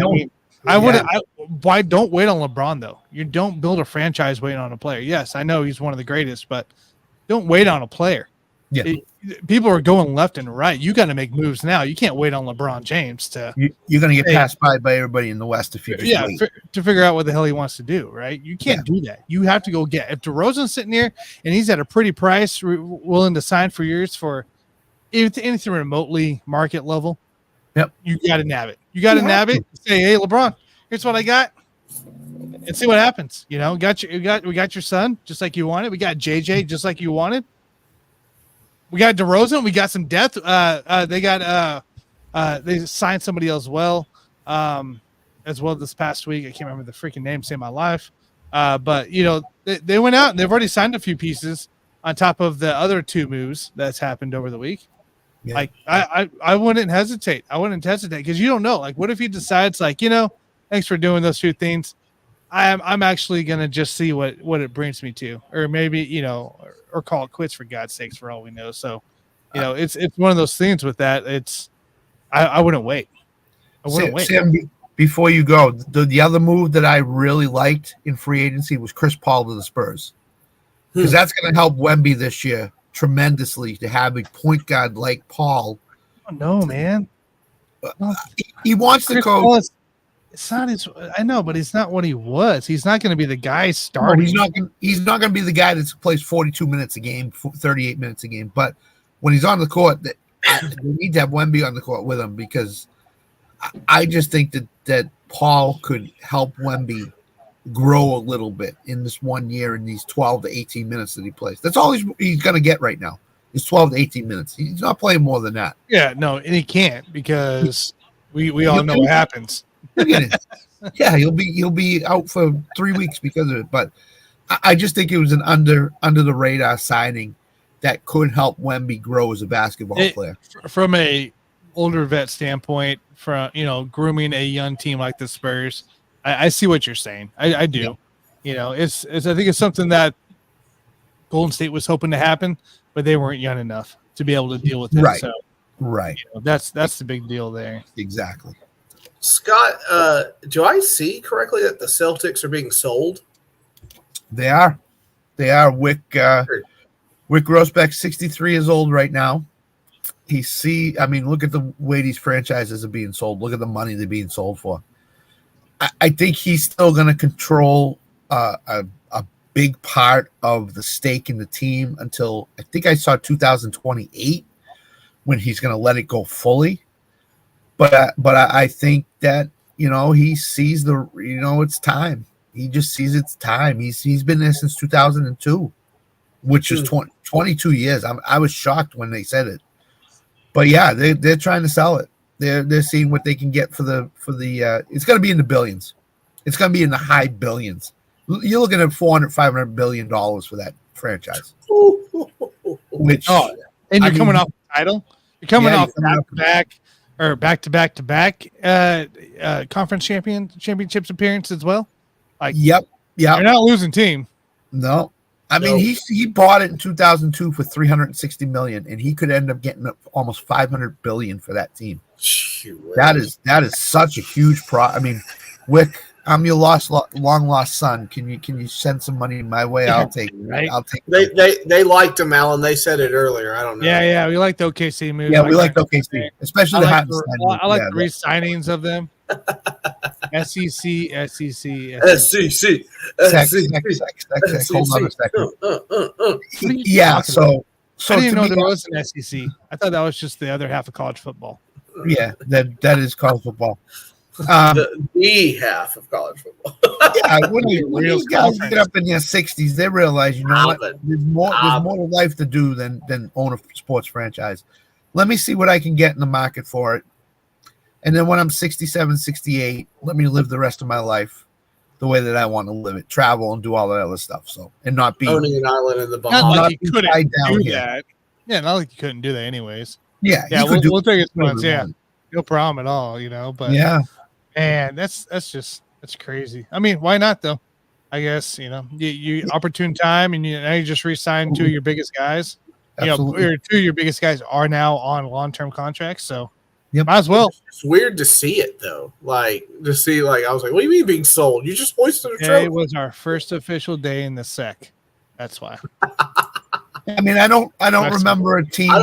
Why don't wait on LeBron, though? You don't build a franchise waiting on a player. Yes, I know he's one of the greatest, but don't wait on a player. Yeah. People are going left and right. You got to make moves now. You can't wait on LeBron James to. You're going to get passed by everybody in the West if you just wait. To figure out what the hell he wants to do, right? You can't do that. You have to go get. If DeRozan's sitting here and he's at a pretty price, willing to sign for years for anything remotely market level, you got to nab it. You got to nab it. Say, hey, LeBron, here's what I got, and see what happens. We got your son just like you wanted. We got JJ just like you wanted. We got DeRozan. We got some depth. They signed somebody else as well this past week. I can't remember the freaking name. Save my life. But they went out and they've already signed a few pieces on top of the other 2 moves that's happened over the week. Yeah. Like I wouldn't hesitate. Because you don't know. Like, what if he decides, like, thanks for doing those 2 things. I'm actually gonna just see what it brings me to, or maybe or call it quits for God's sakes, for all we know. So, it's one of those things with that. It's I wouldn't wait. Sam, before you go, the other move that I really liked in free agency was Chris Paul to the Spurs, because that's going to help Wemby this year tremendously to have a point guard like Paul. Oh, no, man. He wants to coach. It's not his. I know, but it's not what he was. He's not going to be the guy starting. No, he's not going to be the guy that plays 42 minutes a game, 38 minutes a game. But when he's on the court, they need to have Wemby on the court with him, because I just think that Paul could help Wemby grow a little bit in this 1 year in these 12 to 18 minutes that he plays. That's all he's going to get right now. It's 12 to 18 minutes. He's not playing more than that. Yeah, no, and he can't because we all know what happens. Yeah, he'll be out for 3 weeks because of it. But I just think it was an under the radar signing that could help Wemby grow as a basketball player. From a older vet standpoint, from grooming a young team like the Spurs, I see what you're saying. I do. Yeah. It's I think it's something that Golden State was hoping to happen, but they weren't young enough to be able to deal with it. Right. So, right. That's the big deal there. Exactly. Scott, do I see correctly that the Celtics are being sold? They are. Wick Grossbeck, 63 years old right now. Look at the way these franchises are being sold. Look at the money they're being sold for. I think he's still going to control a big part of the stake in the team until I think I saw 2028 when he's going to let it go fully. But I think that he sees it's time. He just sees it's time. He's been there since 2002, which is 22 years. I was shocked when they said it. But yeah, they're trying to sell it. They're seeing what they can get for the it's going to be in the billions. It's going to be in the high billions. You're looking at $400-500 billion for that franchise. Which and you're coming off the title. You're coming off back-to-back conference championships appearance as well. Yep. You're not a losing team. No. He bought it in 2002 for $360 million, and he could end up getting almost $500 billion for that team. That is such a huge Wick, I'm your long lost son. Can you send some money my way? I'll take it. Right? I'll take it. They liked him, Alan. They said it earlier. I don't know. Yeah. We like the OKC move. Yeah, we like the OKC, especially I like the re-signings of them. SEC. Hold on a second. Yeah, so I didn't know there was an SEC. I thought that was just the other half of college football. Yeah, that is college football. The half of college football. Yeah, when these guys get up in their 60s, they realize, what? There's more to life to do than own a sports franchise. Let me see what I can get in the market for it. And then when I'm 67, 68, let me live the rest of my life the way that I want to live it, travel and do all that other stuff. So, and not be owning an island in the Bahamas. Not like you couldn't do that. Yeah, not like you couldn't do that anyways. Yeah, we'll take it once. Yeah, no problem at all. But yeah, man, that's crazy. Why not though? I guess you opportune time, and now you just re-signed two of your biggest guys. Absolutely. Two of your biggest guys are now on long-term contracts, so. Yep. Might as well. It's weird to see it though. I was like, what do you mean being sold? You just hoisted a trophy. Today was our first official day in the SEC. That's why. I don't remember a team. I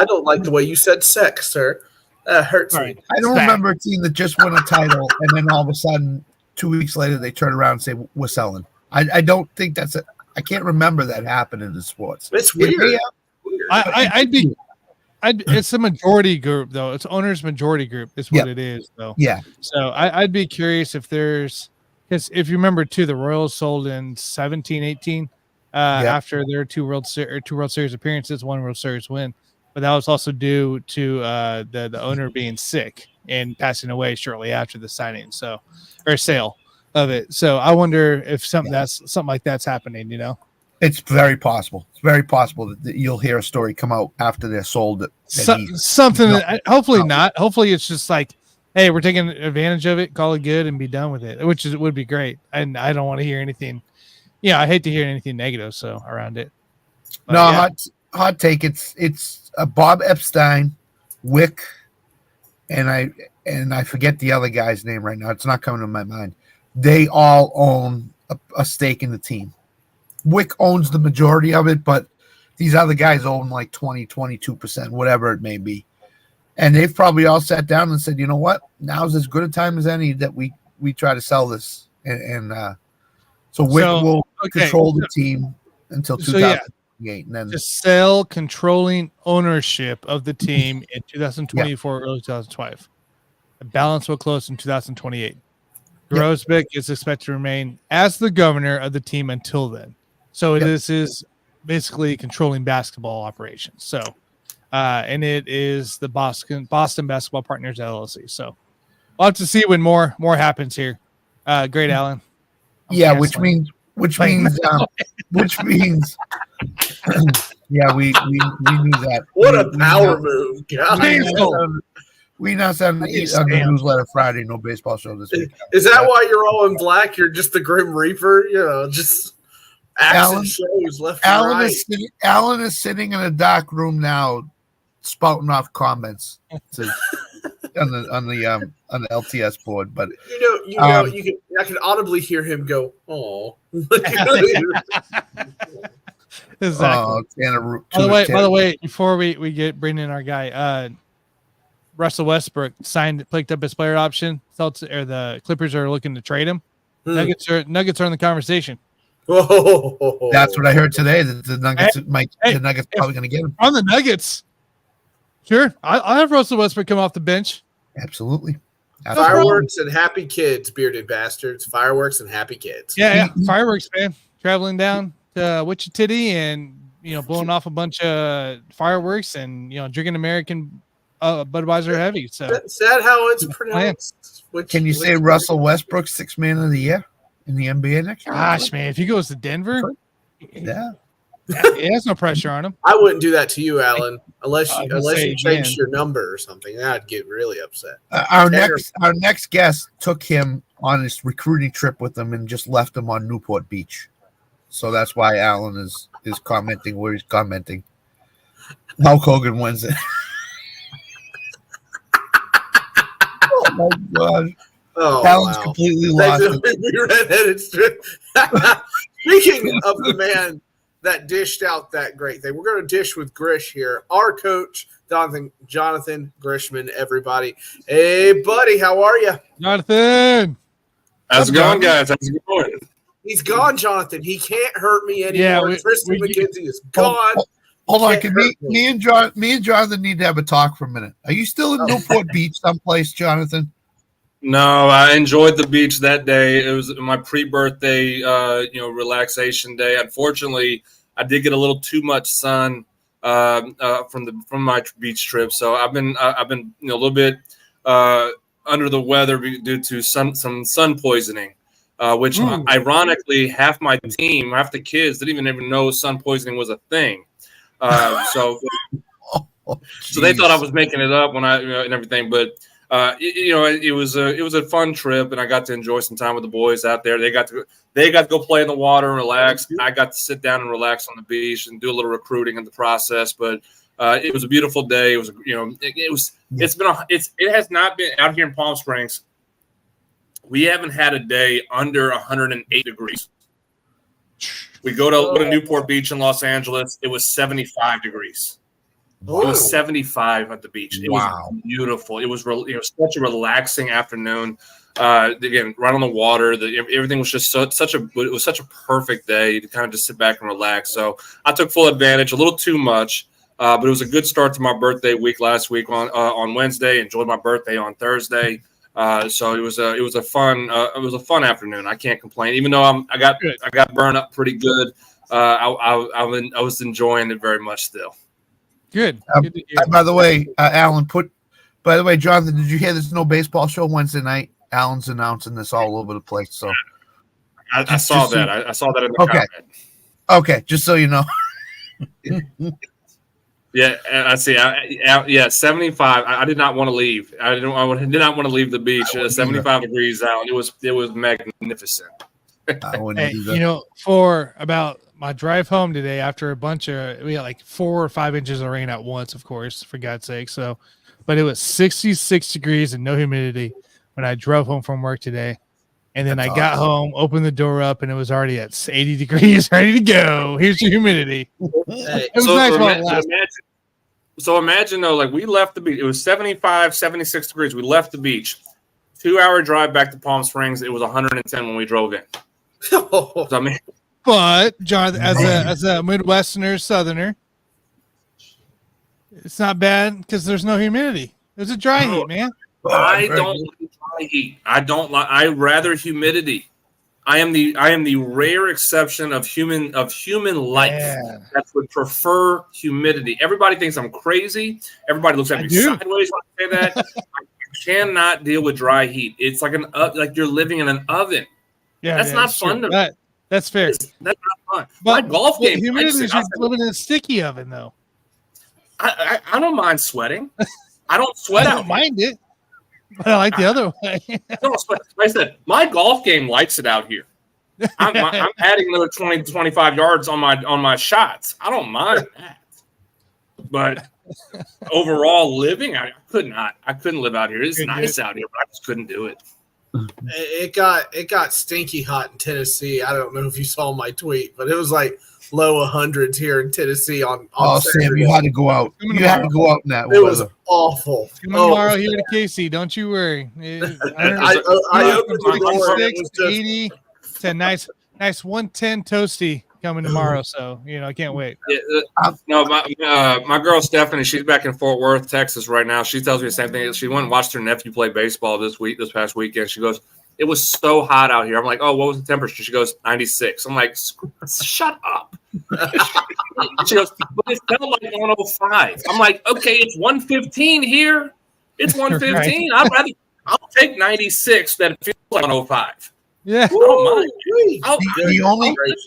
don't like the way you said "sex," sir. That hurts me. I don't remember a team that just won a title and then all of a sudden 2 weeks later they turn around and say we're selling. I don't think that's it. I can't remember that happening in sports. It's weird. It's a majority group, though. It's owner's majority group is what it is, though. Yeah. So I'd be curious if there's – because if you remember, too, the Royals sold in 17, 18 after their two World Series appearances, one World Series win. But that was also due to the owner being sick and passing away shortly after the signing, or sale of it. So I wonder if something like that's happening, It's very possible. It's very possible that you'll hear a story come out after they're sold. Hopefully not. Hopefully it's just like, hey, we're taking advantage of it, call it good, and be done with it, which would be great. And I don't want to hear anything. Yeah, I hate to hear anything negative around it. But, hot take. It's Bob Epstein, Wick, and I forget the other guy's name right now. It's not coming to my mind. They all own a stake in the team. Wick owns the majority of it, but these other guys own like 20-22%, whatever it may be. And they've probably all sat down and said, you know what? Now's as good a time as any that we try to sell this. So Wick will control the team until 2028. And then just sell controlling ownership of the team in 2024, early 2025. The balance will close in 2028. Grosbeck is expected to remain as the governor of the team until then. So this is basically controlling basketball operations. So, and it is the Boston Basketball Partners LLC. So we'll have to see when more happens here. Great, Alan. Yeah, which means, yeah, we knew that. What a power move, God. We announced on the newsletter Friday, no baseball show this week. Is that why you're all in black? You're just the Grim Reaper, just action shows left and right. Alan is sitting in a dark room now, spouting off comments on the LTS board. But I can audibly hear him go, "Oh." Exactly. By the way, before we bring in our guy, Russell Westbrook picked up his player option. The Clippers are looking to trade him. Nuggets are in the conversation. That's what I heard today. That the Nuggets the Nuggets probably going to get him. On the Nuggets, sure. I'll have Russell Westbrook come off the bench. Absolutely. Fireworks and happy kids, bearded bastards. Fireworks and happy kids. Yeah. Fireworks, man. Traveling down to Wichita and blowing off a bunch of fireworks and drinking American Budweiser heavy. So is that how it's pronounced? Can you say Russell Westbrook 6th man of the year in the NBA next year? Gosh, man, if he goes to Denver, yeah, it has no pressure on him. I wouldn't do that to you, Alan, unless you changed your number or something. I'd get really upset. Our next guest took him on his recruiting trip with him and just left him on Newport Beach. So that's why Alan is commenting where he's commenting. Hulk Hogan wins it. Oh my God! Alan's completely lost it. Speaking of the man that dished out that great thing, we're going to dish with Grish here. Our coach, Jonathan Grishman. Everybody, hey buddy, how are you, Jonathan? How's it going, guys? How's it going? He's gone, Jonathan. He can't hurt me anymore. Yeah, Tristan McKenzie is gone. Hold on, can me and Jonathan need to have a talk for a minute. Are you still in Newport Beach someplace, Jonathan? No, I enjoyed the beach that day. It was my pre-birthday, relaxation day. Unfortunately, I did get a little too much sun from my beach trip, so I've been a little bit under the weather due to some sun poisoning. Which ironically, half the kids didn't even know sun poisoning was a thing. So they thought I was making it up when and everything. But it was a fun trip, and I got to enjoy some time with the boys out there. They got to go play in the water and relax. I got to sit down and relax on the beach and do a little recruiting in the process. But it was a beautiful day. It was it has not been out here in Palm Springs. We haven't had a day under 108 degrees. We go to Newport Beach in Los Angeles. It was 75 degrees. It was 75 at the beach. It was beautiful. It was such a relaxing afternoon. Again, right on the water. Everything was just such a perfect day to kind of just sit back and relax. So I took full advantage. A little too much, but it was a good start to my birthday week last week on Wednesday. Enjoyed my birthday on Thursday. So it was a fun afternoon. I can't complain, even though I got burned up pretty good. I was enjoying it very much still. Good. By the way, Alan Jonathan, did you hear there's no baseball show Wednesday night? Alan's announcing this all over the place. So I saw that. I saw that in the comment. Okay, just so you know. Yeah, I see. 75. I did not want to leave. I did not want to leave the beach. 75 degrees out. It was magnificent. For about my drive home today, after a bunch of we got like 4 or 5 inches of rain at once, of course, for God's sake. So, but it was 66 degrees and no humidity when I drove home from work today. And then I got home, opened the door up, and it was already at 80 degrees, ready to go. Here's your humidity. It was nice while it lasted. So imagine, though, like we left the beach. It was 75, 76 degrees. We left the beach. 2-hour drive back to Palm Springs. It was 110 when we drove in. So, I mean, but, John, as a Midwesterner, Southerner, it's not bad because there's no humidity. There's a dry heat, man. I don't like dry heat. I rather humidity. I am the rare exception of human life that would prefer humidity. Everybody thinks I'm crazy. Everybody looks at me sideways when I say that. I cannot deal with dry heat. It's like like you're living in an oven. Yeah, that's not fun to me. That's fair. That's not fun. But my golf game. Humidity is just living in a sticky oven, though. I don't mind sweating. I don't sweat I don't mind it, but I like the other way. I don't sweat. Like I said, my golf game likes it out here. I'm adding another 20 to 25 yards on my shots. I don't mind that. But overall, living out here, I couldn't live out here. It's nice out here, but I just couldn't do it. It got stinky hot in Tennessee. I don't know if you saw my tweet, but it was like low 100s here in Tennessee on Sam, you had to go out. You had to go out in that weather. It was awful. Tomorrow here to KC, don't you worry. I opened the door. 80 to nice 110 toasty coming tomorrow. So I can't wait. No, my girl Stephanie, she's back in Fort Worth, Texas right now. She tells me the same thing. She went and watched her nephew play baseball this past weekend. She goes, "It was so hot out here." I'm like, "Oh, what was the temperature?" She goes, 96. I'm like, "Shut up." She goes, "But it felt like 105." I'm like, "Okay, it's 115 here. It's 115. Right. I'll take 96 that feels like 105. Yeah.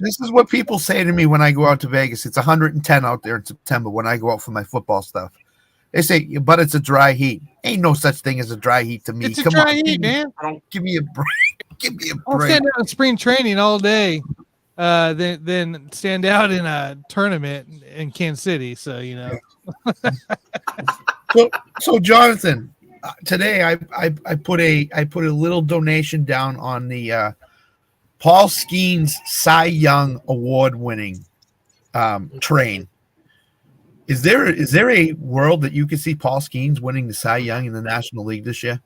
This is what people say to me when I go out to Vegas. It's 110 out there in September when I go out for my football stuff. They say, but it's a dry heat. Ain't no such thing as a dry heat to me. It's a dry heat, man. Give me a break. Give me a break. I'll stand out in spring training all day, then stand out in a tournament in Kansas City. So So Jonathan, today I put a little donation down on the Paul Skeens Cy Young Award winning train. Is there a world that you could see Paul Skeens winning the Cy Young in the National League this year?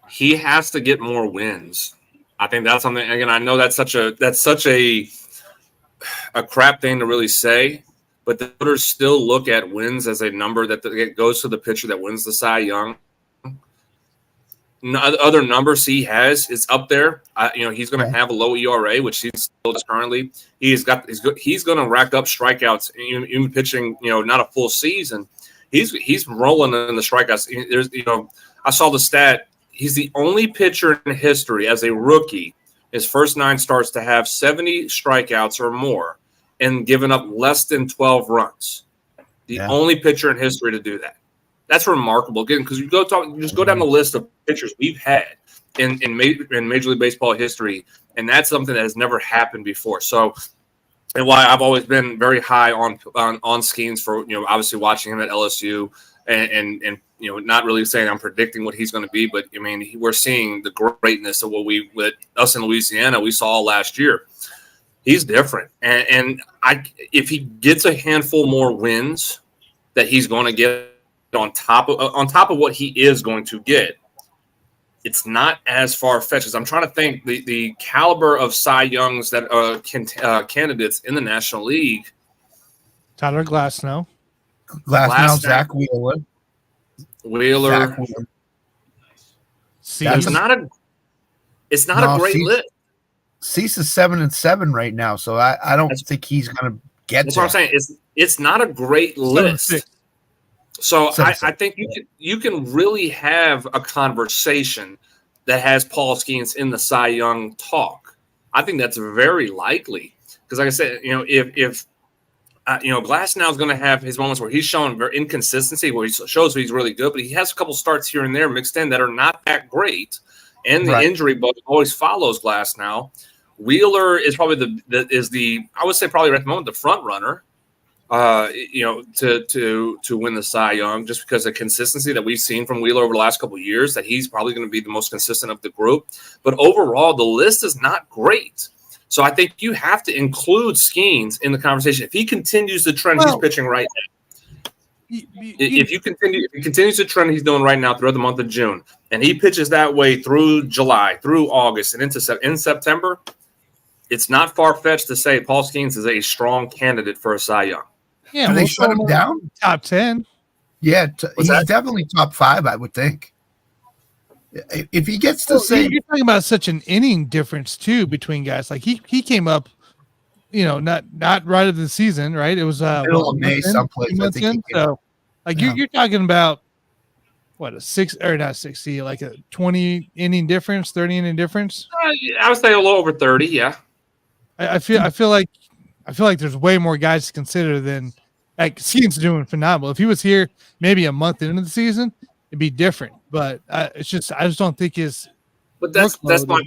He has to get more wins. I think that's something. Again, I know that's such a crap thing to really say, but the voters still look at wins as a number that goes to the pitcher that wins the Cy Young. Other numbers he has is up there. He's going to have a low ERA, which he still does currently. He's going to rack up strikeouts, even pitching. Not a full season. He's rolling in the strikeouts. I saw the stat. He's the only pitcher in history as a rookie, his first 9 starts, to have 70 strikeouts or more and given up less than 12 runs. The only pitcher in history to do that. That's remarkable. Again, because you go down the list of pitchers we've had in Major League Baseball history, and that's something that has never happened before. So, and why I've always been very high on Skeens for obviously watching him at LSU and not really saying I'm predicting what he's going to be, but I mean we're seeing the greatness of what us in Louisiana we saw last year. He's different, and if he gets a handful more wins that he's going to get on top of what he is going to get, it's not as far-fetched as I'm trying to think the caliber of Cy Youngs that candidates in the National League. Tyler Glasnow, Zach Wheeler. Cease. It's not a great list. Cease is 7-7 right now, so I don't think he's going to get. That's what I'm saying. It's not a great list. So I think you can really have a conversation that has Paul Skeens in the Cy Young talk. I think that's very likely because, like I said, if Glasnow is going to have his moments where he's showing very inconsistency, where he shows he's really good, but he has a couple starts here and there mixed in that are not that great, and the injury bug always follows Glasnow. Wheeler is probably I would say probably at the moment the front runner. To win the Cy Young, just because of the consistency that we've seen from Wheeler over the last couple of years, that he's probably going to be the most consistent of the group. But overall, the list is not great. So I think you have to include Skeens in the conversation. If he continues the trend he's pitching right now, if he continues the trend he's doing right now throughout the month of June, and he pitches that way through July, through August, and in September, it's not far-fetched to say Paul Skeens is a strong candidate for a Cy Young. Yeah, do they shut him down? Top 10. Yeah, What's he's that? definitely top 5, I would think. If he gets to you're talking about such an inning difference too between guys. Like he came up, not right of the season, right? It was middle of May, someplace. 2 months I think in. So like Yeah. you're talking about what, a 6 or not 60, like a 20 inning difference, 30 inning difference. I would say a little over 30. Yeah. I feel like there's way more guys to consider than like Skeens doing phenomenal. If he was here maybe a month into the season, it'd be different. But I just don't think his. But that's my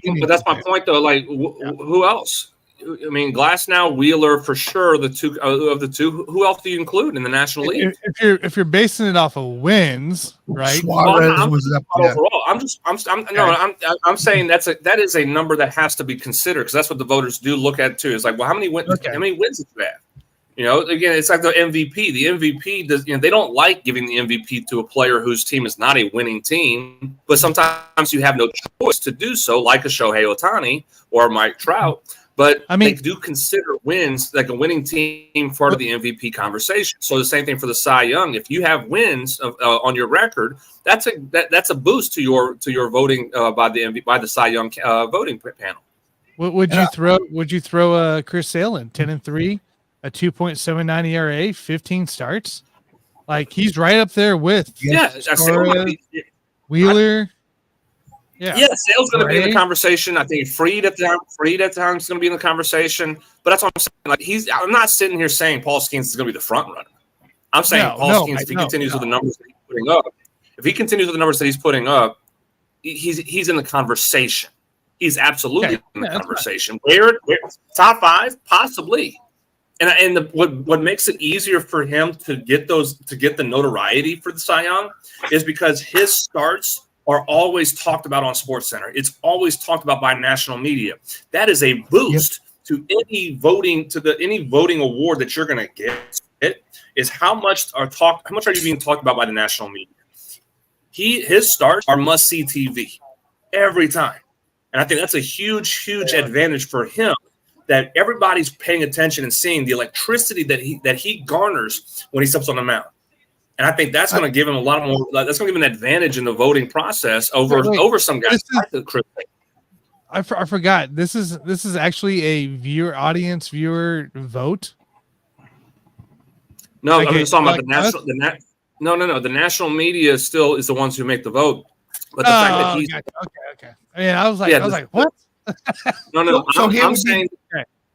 point though. Like who else? I mean, Glasnow, Wheeler for sure. The two of the two. Who else do you include in the National League? If you're basing it off of wins, right? Suarez was up there. Overall, I'm saying that is a number that has to be considered because that's what the voters do look at too. It's like, well, how many wins? Okay. How many wins is that? Again, it's like the MVP. The MVP does. They don't like giving the MVP to a player whose team is not a winning team, but sometimes you have no choice to do so, like a Shohei Ohtani or Mike Trout. But they do consider wins, like a winning team, part of the MVP conversation. So the same thing for the Cy Young. If you have wins on your record, that's a boost to your voting by the Cy Young voting panel. Would you throw Chris Sale in 10-3, a 2.79 ERA, 15 starts? Like he's right up there with Suarez, Wheeler. Yeah, Sale's going to be in the conversation. I think Fried at times is going to be in the conversation. But that's what I'm saying. Like I'm not sitting here saying Paul Skeens is going to be the front runner. I'm saying Paul Skeens, if he continues with the numbers that he's putting up, he's in the conversation. He's absolutely in the conversation. Right. Where top 5, possibly. And what makes it easier for him to get the notoriety for the Cy Young is because his starts are always talked about on SportsCenter. It's always talked about by national media. That is a boost to any voting award that you're going to get. Is how much are you being talked about by the national media? His starts are must-see TV every time, and I think that's a huge advantage for him. That everybody's paying attention and seeing the electricity that he garners when he steps on the mound. And I think that's going to give him a lot more. That's going to give him an advantage in the voting process over some guys. I forgot. This is actually a audience viewer vote. No, I'm just talking about the national. No. The national media still is the ones who make the vote. But the fact that he's okay. I mean, I was like, what? No.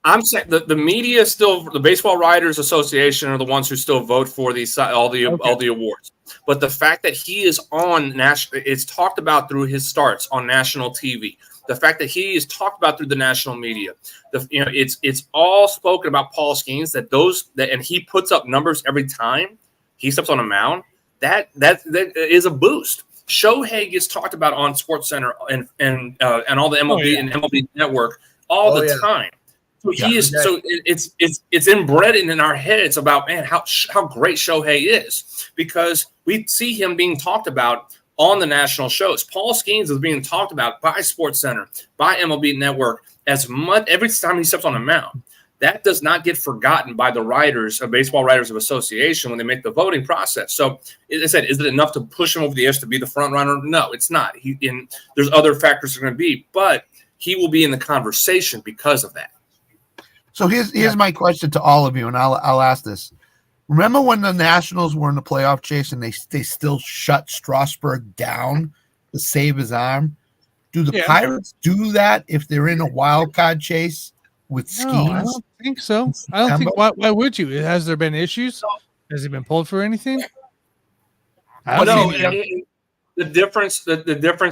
I'm saying the media still, the Baseball Writers Association are the ones who still vote for all the awards. But the fact that he is on national, it's talked about through his starts on national TV. The fact that he is talked about through the national media, it's all spoken about Paul Skeens and he puts up numbers every time he steps on a mound. That is a boost. Shohei gets talked about on SportsCenter and all the MLB and MLB Network all the time. So it's inbred in our heads about how great Shohei is because we see him being talked about on the national shows. Paul Skeens is being talked about by SportsCenter, by MLB Network as much every time he steps on a mound. That does not get forgotten by the writers of Baseball Writers of Association when they make the voting process. So, as I said, is it enough to push him over the edge to be the front runner? No, it's not. There's other factors that are going to be, but he will be in the conversation because of that. So here's my question to all of you, and I'll ask this. Remember when the Nationals were in the playoff chase and they still shut Strasburg down to save his arm? Do the Pirates do that if they're in a wild card chase with Skeens? No, I don't think so. I don't think. Why would you? Has there been issues? Has he been pulled for anything? The difference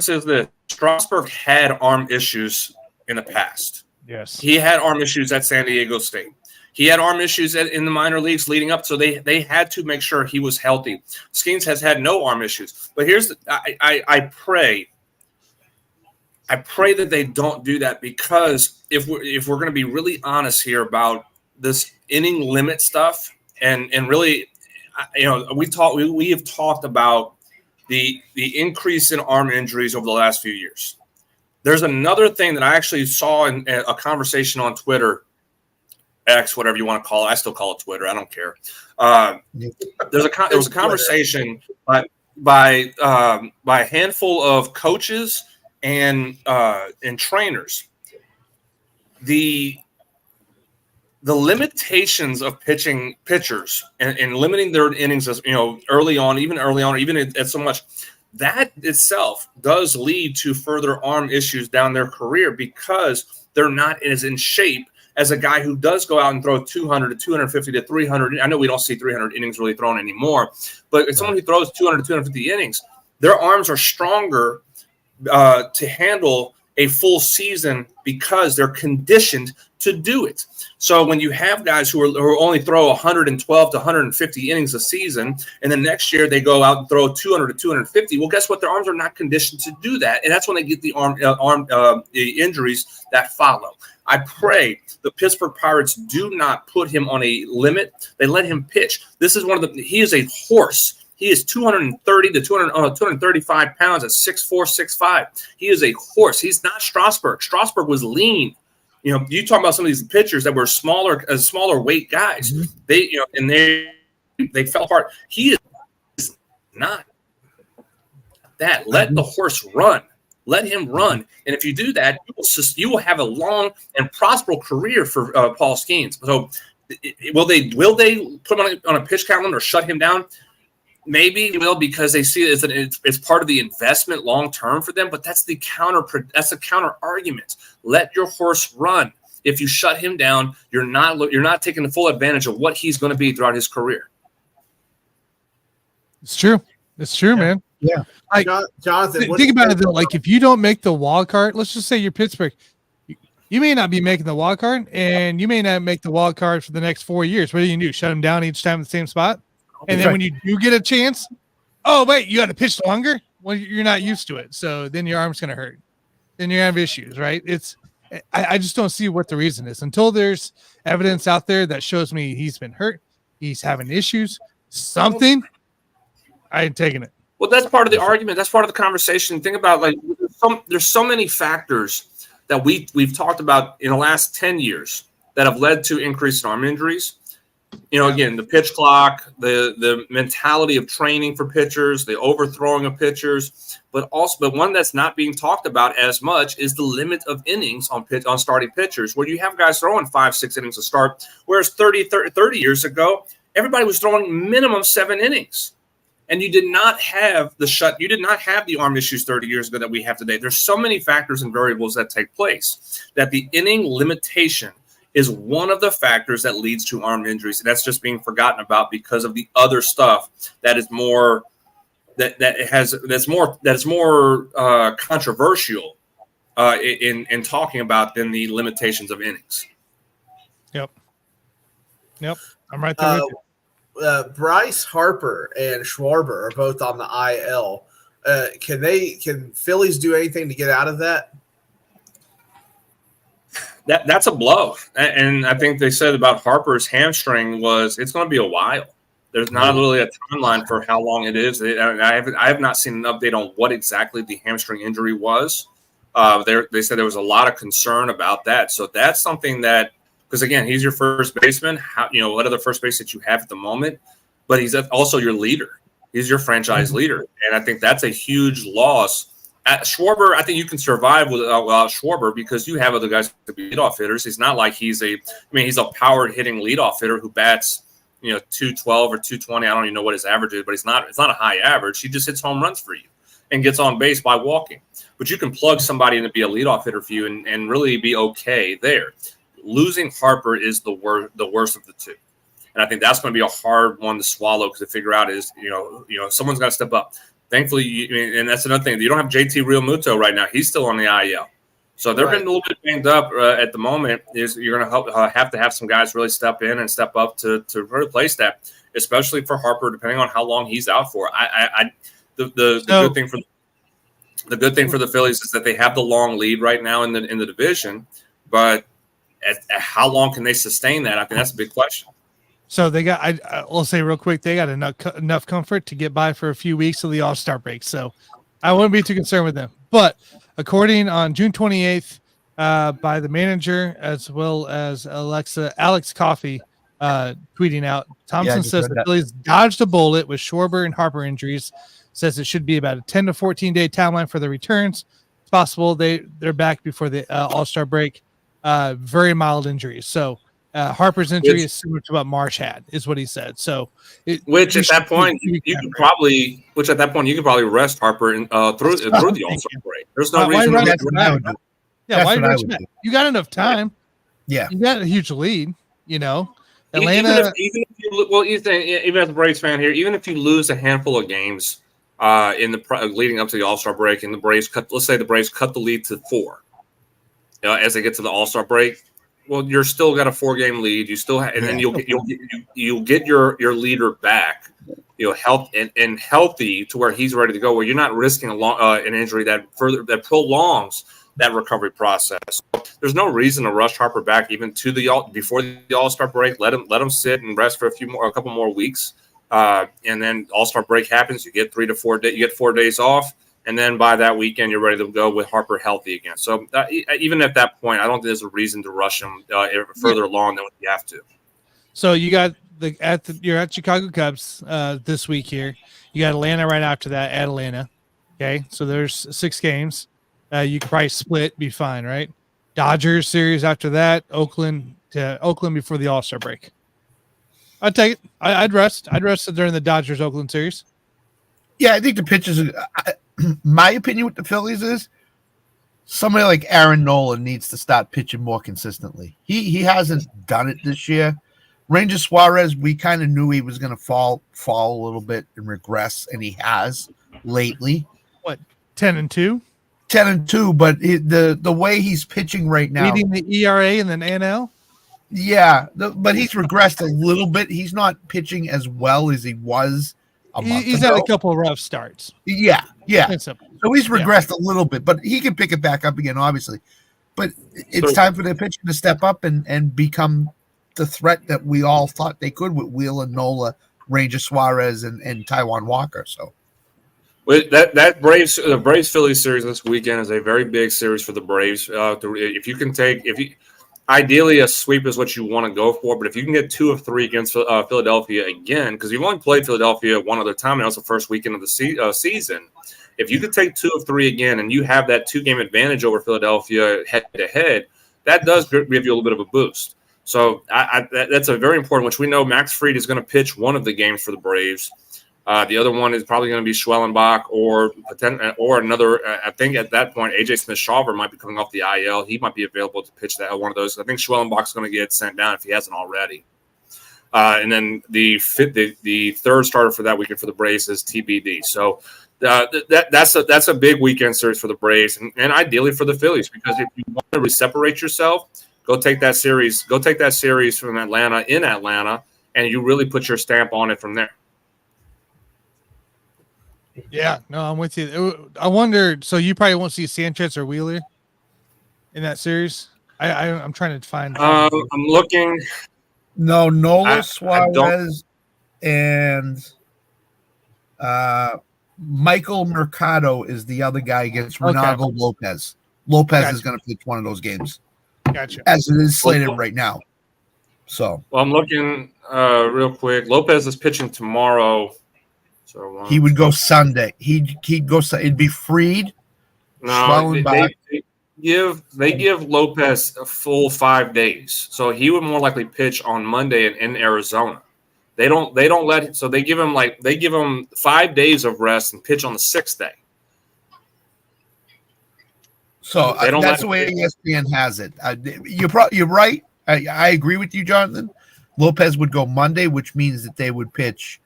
is that Strasburg had arm issues in the past. Yes, he had arm issues at San Diego State. He had arm issues in the minor leagues leading up, so they had to make sure he was healthy. Skeens has had no arm issues, but I pray that they don't do that because if we're going to be really honest here about this inning limit stuff, and really, we have talked about the increase in arm injuries over the last few years. There's another thing that I actually saw in a conversation on Twitter X, whatever you want to call it. I still call it Twitter. I don't care. There was a conversation by a handful of coaches and trainers. The limitations of pitchers and limiting their innings, as early on, or even at so much, that itself does lead to further arm issues down their career because they're not as in shape as a guy who does go out and throw 200 to 250 to 300. I know we don't see 300 innings really thrown anymore, but it's someone who throws 200 to 250 innings, their arms are stronger to handle a full season because they're conditioned to do it. So when you have guys who only throw 112 to 150 innings a season, and then next year they go out and throw 200 to 250, well, guess what? Their arms are not conditioned to do that, and that's when they get the arm injuries that follow. I pray the Pittsburgh Pirates do not put him on a limit. They let him pitch. This is he is a horse. He is 230 to 235 pounds at 6'4", 6'5". He is a horse. He's not Strasburg. Strasburg was lean. You talk about some of these pitchers that were smaller weight guys. Mm-hmm. They fell apart. He is not that. Let the horse run. Let him run. And if you do that, you will have a long and prosperous career for Paul Skeens. So will they put him on a pitch count or shut him down? Maybe they will, because they see it it's part of the investment long term for them. But that's the counter argument. Let your horse run. If you shut him down, you're not taking the full advantage of what he's going to be throughout his career. It's true. It's true, man. Yeah. Like, Jonathan, think about it though. Like, if you don't make the wild card, let's just say you're Pittsburgh, you may not be making the wild card, and you may not make the wild card for the next 4 years. What do? Shut them down each time in the same spot? And then when you do get a chance, oh, wait, you got to pitch longer? Well, you're not used to it. So then your arm's going to hurt. Then you're going to have issues, right? I just don't see what the reason is. Until there's evidence out there that shows me he's been hurt, he's having issues, something, I ain't taking it. Well, that's part of the argument. That's part of the conversation. Think about, like, there's so many factors that we've talked about in the last 10 years that have led to increased arm injuries. Again, the pitch clock, the mentality of training for pitchers, the overthrowing of pitchers, but one that's not being talked about as much is the limit of innings on starting pitchers, where you have guys throwing 5-6 innings to start, whereas 30 years ago, everybody was throwing minimum 7 innings. And you did not have the arm issues 30 years ago that we have today. There's so many factors and variables that take place that the inning limitation is one of the factors that leads to arm injuries. And that's just being forgotten about because of the other stuff that is more that's more controversial in talking about than the limitations of innings. Yep. I'm right there with you. Bryce Harper and Schwarber are both on the IL. Can Phillies do anything to get out of that? That's a blow. And I think they said about Harper's hamstring it's going to be a while. There's not really a timeline for how long it is. I have not seen an update on what exactly the hamstring injury was. They said there was a lot of concern about that. So that's something that, because again, he's your first baseman. What other first base that you have at the moment? But he's also your leader. He's your franchise leader, and I think that's a huge loss. At Schwarber, I think you can survive without Schwarber because you have other guys to be leadoff hitters. He's not like he's a powered hitting leadoff hitter who bats 212 or 220. I don't even know what his average is, but it's not a high average. He just hits home runs for you and gets on base by walking. But you can plug somebody in to be a leadoff hitter for you and really be okay there. Losing Harper is the worst of the two. And I think that's going to be a hard one to swallow to figure out is, someone's got to step up. Thankfully, and that's another thing. You don't have JT Realmuto right now. He's still on the IL. So they're been a little bit banged up at the moment. You're going to have to have some guys really step in and step up to replace that, especially for Harper, depending on how long he's out for. The good thing for the Phillies is that they have the long lead right now in the division, but at how long can they sustain that? I think that's a big question. So they got, I'll say real quick, they got enough comfort to get by for a few weeks till the All-Star break. So I wouldn't be too concerned with them. But according on June 28th, by the manager as well as Alex Coffey tweeting out. Thompson just says read the that. Phillies dodged a bullet with Schwarber and Harper injuries. Says it should be about a 10 to 14 day timeline for the returns. It's possible they're back before the All-Star break. Very mild injuries. So Harper's injury is similar to what Marsh had, is what he said. So, which at that point you could probably rest Harper through the All-Star break. There's no reason. That's what I would do. Yeah, why what I rest would Matt? do. You got enough time. Yeah, You got a huge lead. Atlanta. Even as a Braves fan here, even if you lose a handful of games in the leading up to the All-Star break, and the Braves let's say the Braves cut the lead to 4, as they get to the All-Star break. Well, you're still got a 4-game lead. You still and then you'll get your leader back, healthy to where he's ready to go. Where you're not risking an injury that prolongs that recovery process. There's no reason to rush Harper back even before the All-Star break. Let him sit and rest for a couple more weeks, and then All-Star break happens. You get 3 to 4 days. You get 4 days off. And then by that weekend, you're ready to go with Harper healthy again. So even at that point, I don't think there's a reason to rush him further along than you have to. So you got you're at Chicago Cubs this week here. You got Atlanta right after that at Atlanta. Okay, so there's 6 games. You could probably split, be fine, right? Dodgers series after that. Oakland before the All-Star break. I'd take it. I'd rest. I'd rest during the Dodgers Oakland series. Yeah, I think the pitchers. My opinion with the Phillies is somebody like Aaron Nola needs to start pitching more consistently. He hasn't done it this year. Ranger Suarez, we kind of knew he was going to fall a little bit and regress, and he has lately. What, 10-2? 10-2, but the way he's pitching right now, leading the ERA and then NL. Yeah, but he's regressed a little bit. He's not pitching as well as he was a month He's ago. had a couple of rough starts. Yeah. So he's regressed a little bit, but he can pick it back up again, obviously. But it's time for the pitcher to step up and become the threat that we all thought they could with Wheeler, Nola, Ranger Suarez, and Taijuan Walker. So. With that Braves Phillies series this weekend is a very big series for the Braves. Ideally a sweep is what you want to go for, but if you can get 2 of 3 against Philadelphia again, because you've only played Philadelphia one other time, and that was the first weekend of the season. If you could take 2 of 3 again, and you have that 2-game advantage over Philadelphia head to head, that does give you a little bit of a boost. So that's a very important, which we know Max Fried is going to pitch one of the games for the Braves. The other one is probably going to be Schwellenbach or another. I think at that point, AJ Smith-Shawver might be coming off the IL. He might be available to pitch that one of those. I think Schwellenbach's going to get sent down if he hasn't already. And then the third starter for that weekend for the Braves is TBD. So that's a big weekend series for the Braves and ideally for the Phillies, because if you want to separate yourself, go take that series from Atlanta in Atlanta, and you really put your stamp on it from there. Yeah, no, I'm with you. I wonder. So you probably won't see Sanchez or Wheeler in that series. I'm trying to find. I'm looking. No, Nola, Suarez, and Michael Mercado is the other guy against Renato Lopez. Lopez is going to pitch one of those games. Gotcha. As it is slated right now. So. Well, I'm looking real quick. Lopez is pitching tomorrow. So he would go Sunday. He'd go. It'd be Fried. No, they give Lopez a full 5 days, so he would more likely pitch on Monday in Arizona. They don't let him. So they give him 5 days of rest and pitch on the 6th day. So that's the way ESPN has it. You're right. I agree with you, Jonathan. Lopez would go Monday, which means that they would pitch.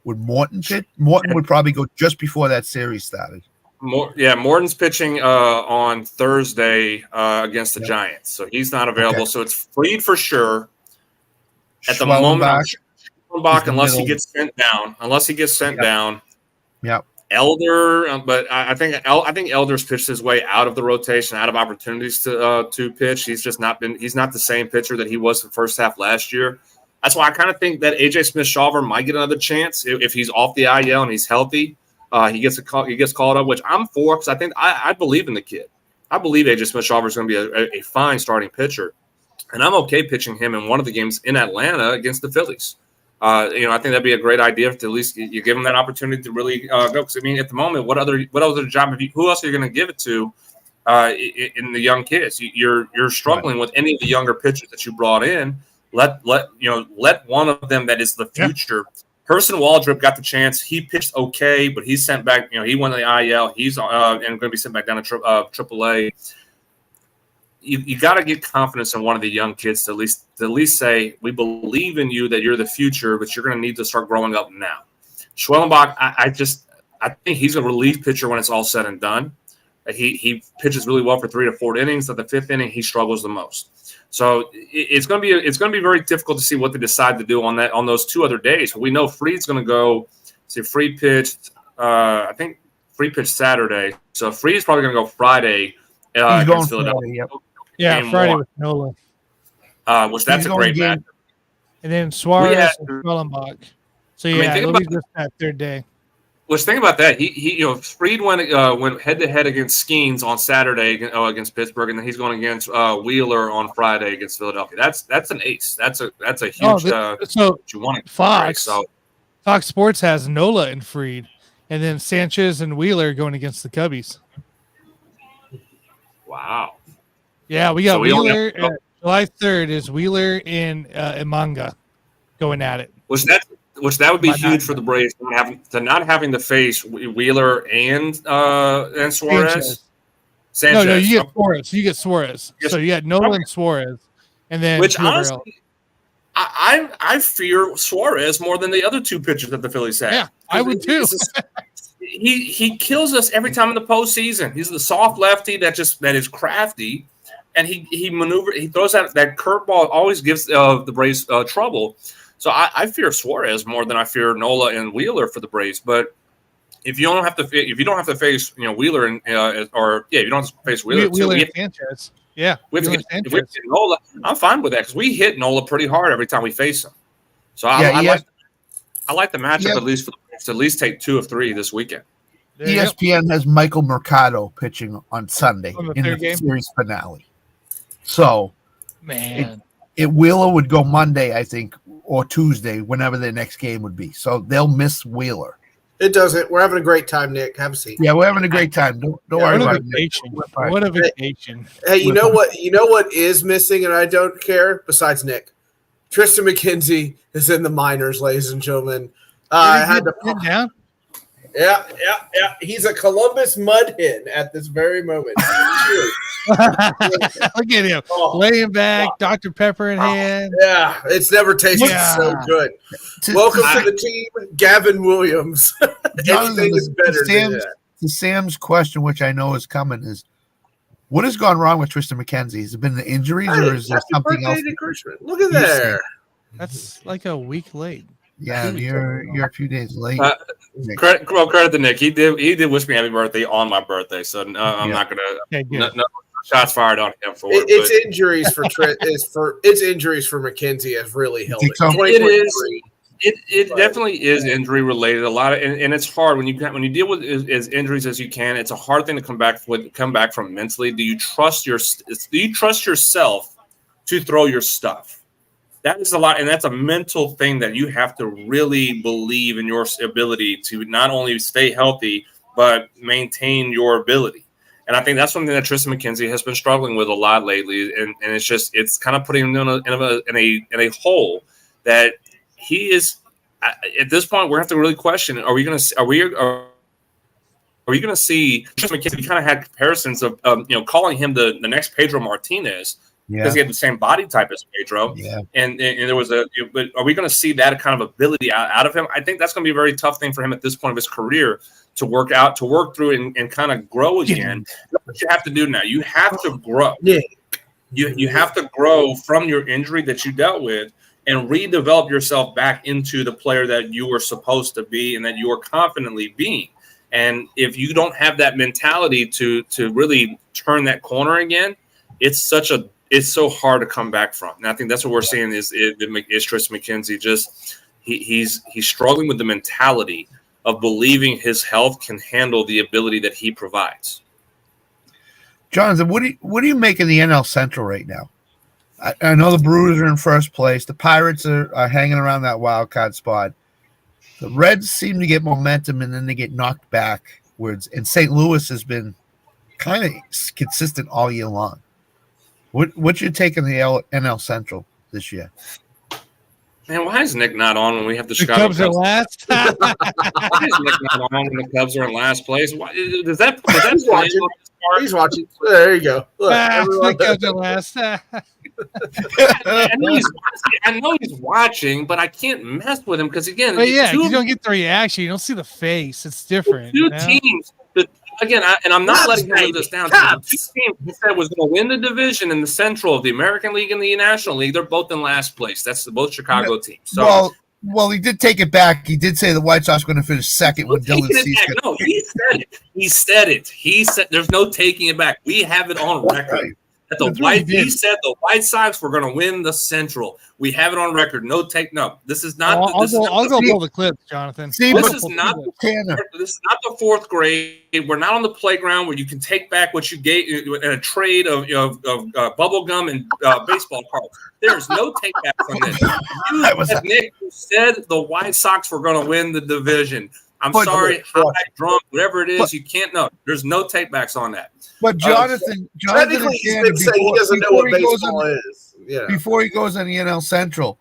Would Morton pitch? Morton would probably go just before that series started. Morton's pitching on Thursday against the Giants, so he's not available. Okay. So it's Fried for sure. At the moment, Schwellenbach, unless he gets sent down. Yeah. Elder, but I think Elder's pitched his way out of the rotation, out of opportunities to pitch. He's just not been. He's not the same pitcher that he was the first half last year. That's why I kind of think that AJ Smith-Shawver might get another chance if he's off the IL and he's healthy. He gets called up, which I'm for, because I think I believe in the kid. I believe AJ Smith-Shawver is going to be a fine starting pitcher, and I'm okay pitching him in one of the games in Atlanta against the Phillies. I think that'd be a great idea to at least you give him that opportunity to really go. Because I mean, at the moment, what other job who else are you going to give it to in the young kids? You're struggling with any of the younger pitchers that you brought in. Let one of them that is the future. Yeah. Person Waldrop got the chance. He pitched okay, but he's sent back. He won the IL. He's and going to be sent back down to AAA. You got to get confidence in one of the young kids to at least say, we believe in you, that you're the future, but you're going to need to start growing up now. Schwellenbach, I think he's a relief pitcher when it's all said and done. He pitches really well for 3 to 4 innings. At the 5th inning, he struggles the most. So it's going to be very difficult to see what they decide to do on those 2 other days. We know Fried's going to go. See, Fried pitched. I think Fried pitched Saturday, so Fried's probably going to go Friday against Philadelphia. Yeah, Friday with Nola. That's a great match. And then Suarez and Schwellenbach. So it'll be just that 3rd day. Let's think about that. Fried went head to head against Skeens on Saturday against Pittsburgh, and then he's going against Wheeler on Friday against Philadelphia. That's an ace. That's a huge. So you want Fox Sports has Nola and Fried, and then Sanchez and Wheeler going against the Cubbies. Wow. Yeah, we got Wheeler. July 3rd is Wheeler and Imanga going at it. Which that would be huge for the Braves not having to face Wheeler and Suarez. Sanchez. No, you get Suarez. You get Suarez. Yes. So you got Nola and Suarez, and then honestly, I fear Suarez more than the other 2 pitchers that the Phillies have. Yeah, I would too. He kills us every time in the postseason. He's the soft lefty that is crafty, and he maneuvers. He throws out that curveball. Always gives the Braves trouble. So I fear Suarez more than I fear Nola and Wheeler for the Braves. But if you don't have to face Wheeler and you don't have to face Wheeler and Sanchez. Yeah, if we hit Nola, I'm fine with that because we hit Nola pretty hard every time we face him. So I like the matchup at least for the Braves to at least take 2 of 3 this weekend. ESPN has Michael Mercado pitching on Sunday in the series finale. So, man, Wheeler would go Monday, I think, or Tuesday, whenever their next game would be. So they'll miss Wheeler. It doesn't. We're having a great time, Nick. Have a seat. Yeah, we're having a great time. Don't worry about it. What a vacation. Hey, you know what is missing, and I don't care, besides Nick? Tristan McKenzie is in the minors, ladies and gentlemen. I had to put down. Yeah. He's a Columbus mud hen at this very moment. Look at him laying back, Dr. Pepper in hand. Yeah, it's never tasted so good. Welcome to the team, Gavin Williams. Everything is better than that. To Sam's question, which I know is coming, is what has gone wrong with Tristan McKenzie? Has it been the injuries, or is there something else? Look at there. That's like a week late. Yeah, you're a few days late. Credit to Nick. He did wish me happy birthday on my birthday, so I'm not gonna no shots fired on him for it. Injuries for it's injuries for McKenzie have really held it. So? It definitely is injury related. A lot of and it's hard when you deal with as injuries as you can. It's a hard thing to come back from mentally. Do you trust yourself to throw your stuff? That is a lot, and that's a mental thing that you have to really believe in your ability to not only stay healthy but maintain your ability. And I think that's something that Tristan McKenzie has been struggling with a lot lately, and it's kind of putting him in a hole that he is. At this point, we have to really question: are we going to see Tristan McKenzie? We kind of had comparisons of calling him the next Pedro Martinez. Because he had the same body type as Pedro, and there was but are we going to see that kind of ability out of him? I think that's going to be a very tough thing for him at this point of his career to work through and kind of grow again. That's what you have to do now. You have to grow. Yeah. You have to grow from your injury that you dealt with and redevelop yourself back into the player that you were supposed to be and that you are confidently being. And if you don't have that mentality to really turn that corner again, it's so hard to come back from. And I think that's what we're seeing is Tristan McKenzie. Just he's struggling with the mentality of believing his health can handle the ability that he provides. Jonathan, what do you make of the NL Central right now? I know the Brewers are in first place. The Pirates are hanging around that wild card spot. The Reds seem to get momentum, and then they get knocked backwards. And St. Louis has been kind of consistent all year long. What's your take on the NL Central this year? Man, why is Nick not on when we have the Chicago Cubs are last? Why is Nick not on when the Cubs are in last place? Why, does that He's watching. He's watching. There you go. Look, The Cubs are last. I know he's watching, but I can't mess with him because again, but yeah, you don't get the reaction. You don't see the face. It's different. Two teams. Again, I'm not letting him live this down. The two teams he said was going to win the division in the Central of the American League and the National League. They're both in last place. That's both Chicago teams. So, well, he did take it back. He did say the White Sox are going to finish second with Dylan Cease. No, he said it. He said there's no taking it back. We have it on record. Right. He said the White Sox were going to win the Central. We have it on record. No. This is not. I'll go pull the clips, Jonathan. This is not the fourth grade. We're not on the playground where you can take back what you gave in a trade of bubble gum and baseball cards. There's no take back from this. Nick said the White Sox were going to win the division. I'm sorry, high, drunk, whatever it is, you can't know. There's no takebacks on that. But Jonathan technically, he's been saying he doesn't know what baseball is. Yeah. Before he goes on the NL Central,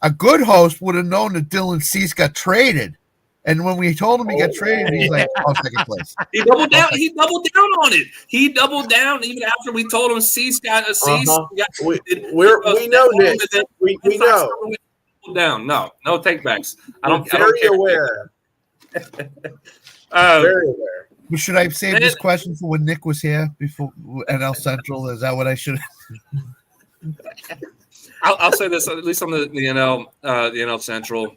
a good host would have known that Dylan Cease got traded. And when we told him he got traded, he's like, "I'll second place." He doubled down. He doubled down on it. He doubled down even after we told him Cease got a Cease. We know, Nick. We know. Down. No takebacks. I don't care. Very aware. Very aware. Should I save this question for when Nick was here before NL Central? Is that what I should? I'll say this, at least on the NL Central.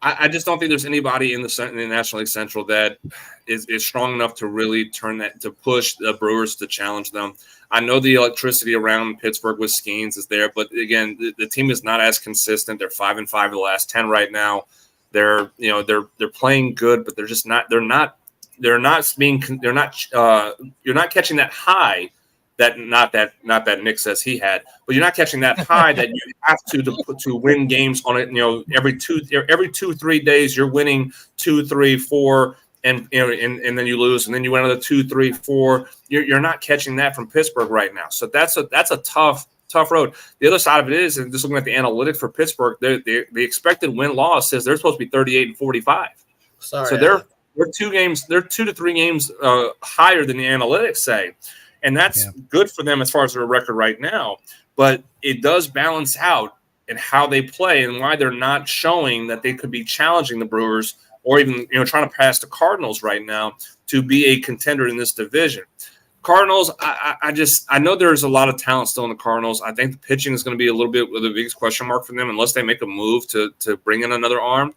I just don't think there's anybody in the National League Central that is strong enough to really to push the Brewers to challenge them. I know the electricity around Pittsburgh with Skeens is there, but again, the team is not as consistent. They're 5-5 of the last 10 right now. They're playing good, but they're just not. You're not catching that high that Nick says he had, but you're not catching that high that you have to win games on it. Every 2-3 days you're winning 2, 3, 4, and then you lose, and then you win another 2, 3, 4. You're not catching that from Pittsburgh right now. So that's a tough road. The other side of it is, and just looking at the analytics for Pittsburgh, the expected win-loss says they're supposed to be 38-45. Sorry, so they're 2 to 3 games higher than the analytics say, and that's good for them as far as their record right now. But it does balance out in how they play and why they're not showing that they could be challenging the Brewers or even trying to pass the Cardinals right now to be a contender in this division. Cardinals, I know there's a lot of talent still in the Cardinals. I think the pitching is going to be a little bit of the biggest question mark for them unless they make a move to bring in another arm.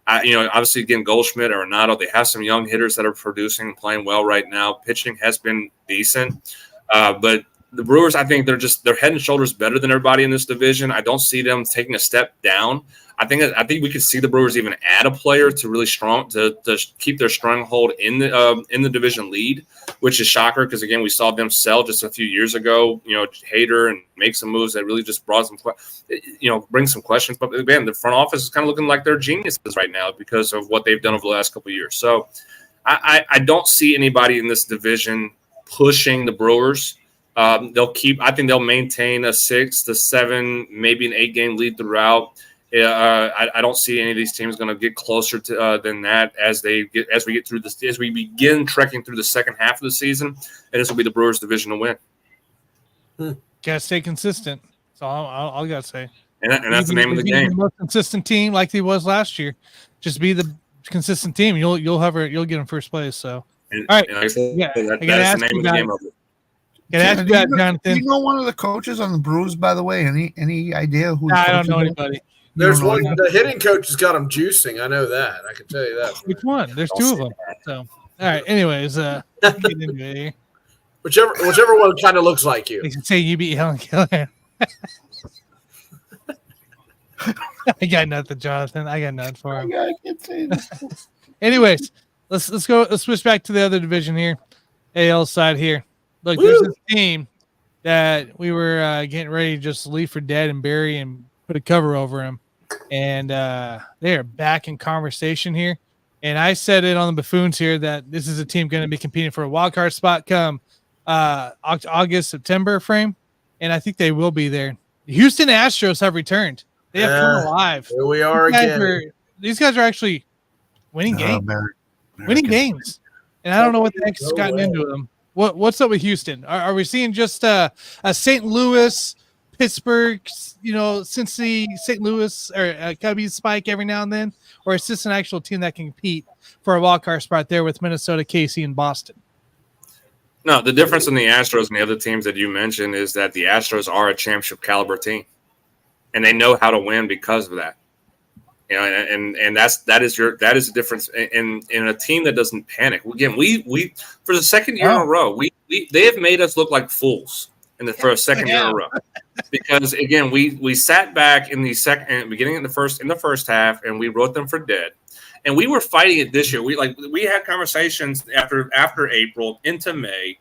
Obviously, again, Goldschmidt or Renato, they have some young hitters that are producing and playing well right now. Pitching has been decent, but the Brewers, I think they're head and shoulders better than everybody in this division. I don't see them taking a step down. I think we could see the Brewers even add a player to really strong to keep their stronghold in the division lead, which is shocker because again we saw them sell just a few years ago. Hader and make some moves that really just brought some bring some questions. But again, the front office is kind of looking like they're geniuses right now because of what they've done over the last couple of years. So I don't see anybody in this division pushing the Brewers. I think they'll maintain a 6 to 7, maybe an 8 game lead throughout. I don't see any of these teams going to get closer to than that as we begin trekking through the second half of the season, and this will be the Brewers' division to win. Gotta stay consistent. That's all I gotta say. And that's the name of the game. The most consistent team, like he was last year. Just be the consistent team. You'll get in first place. So all right, that's the name of the game of it. Jonathan. Do you know one of the coaches on the Brewers, by the way? Any idea who? I don't know anybody. There's one. The hitting coach has got him juicing. I know that. I can tell you that. Which one? There's 2 of them. So, all right. Anyways, whichever one kind of looks like you. They can say you beat Helen Keller. I got nothing, Jonathan. I got nothing for him. I can't say that. Anyways, let's go. Let's switch back to the other division here, AL side here. Look, there's this team that we were getting ready to just leave for dead and bury and put a cover over him. And they are back in conversation here. And I said it on the Buffoons here that this is a team going to be competing for a wild card spot come August, September frame. And I think they will be there. The Houston Astros have returned. They have come alive. Here we are again. These guys are actually winning games. Winning games. And I don't know what the heck's gotten into them. What's up with Houston? Are we seeing just a St. Louis, Pittsburgh, Cincinnati, St. Louis, or a Cubbies spike every now and then? Or is this an actual team that can compete for a wild card spot there with Minnesota, KC, and Boston? No, the difference in the Astros and the other teams that you mentioned is that the Astros are a championship caliber team, and they know how to win because of that. And that is the difference in a team that doesn't panic. Again, we for the second year in a row, they have made us look like fools for a second year in a row, because again we sat back in the beginning in the first half and we wrote them for dead, and we were fighting it this year. We had conversations after April into May,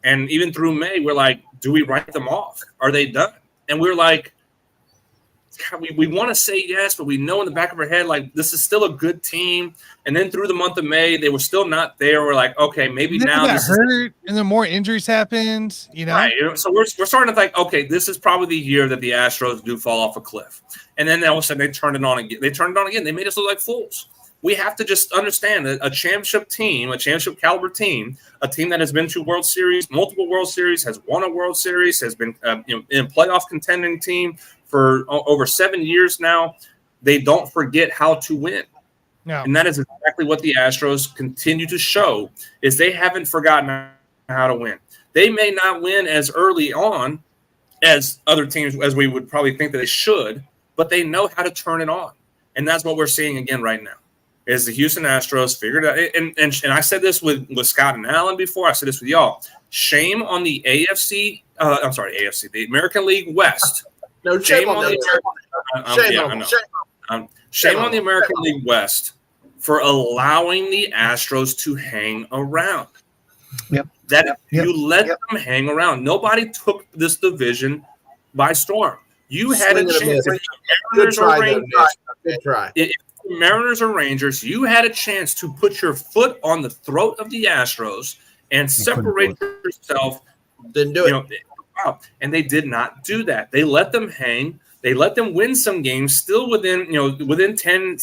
and even through May, we're like, do we write them off? Are they done? And we're like, we want to say yes, but we know in the back of our head, like, this is still a good team. And then through the month of May, they were still not there. We're like, okay, maybe now this hurt, and then more injuries happened, Right. So we're starting to think, okay, this is probably the year that the Astros do fall off a cliff. And then all of a sudden they turned it on again. They made us look like fools. We have to just understand that a championship team, a championship caliber team, a team that has been to World Series, multiple World Series, has won a World Series, has been in a playoff contending team for over 7 years now, they don't forget how to win. No. And that is exactly what the Astros continue to show, is they haven't forgotten how to win. They may not win as early on as other teams, as we would probably think that they should, but they know how to turn it on. And that's what we're seeing again right now, is the Houston Astros figured out. And I said this with Scott and Alan before. I said this with y'all. Shame on the the American League West. No, shame on the American League West for allowing the Astros to hang around. Yep. You let them hang around. Nobody took this division by storm. You had a chance. Good try. If Mariners or Rangers, you had a chance to put your foot on the throat of the Astros and separate yourself. Didn't do it. And they did not do that. They let them hang. They let them win some games, still within 10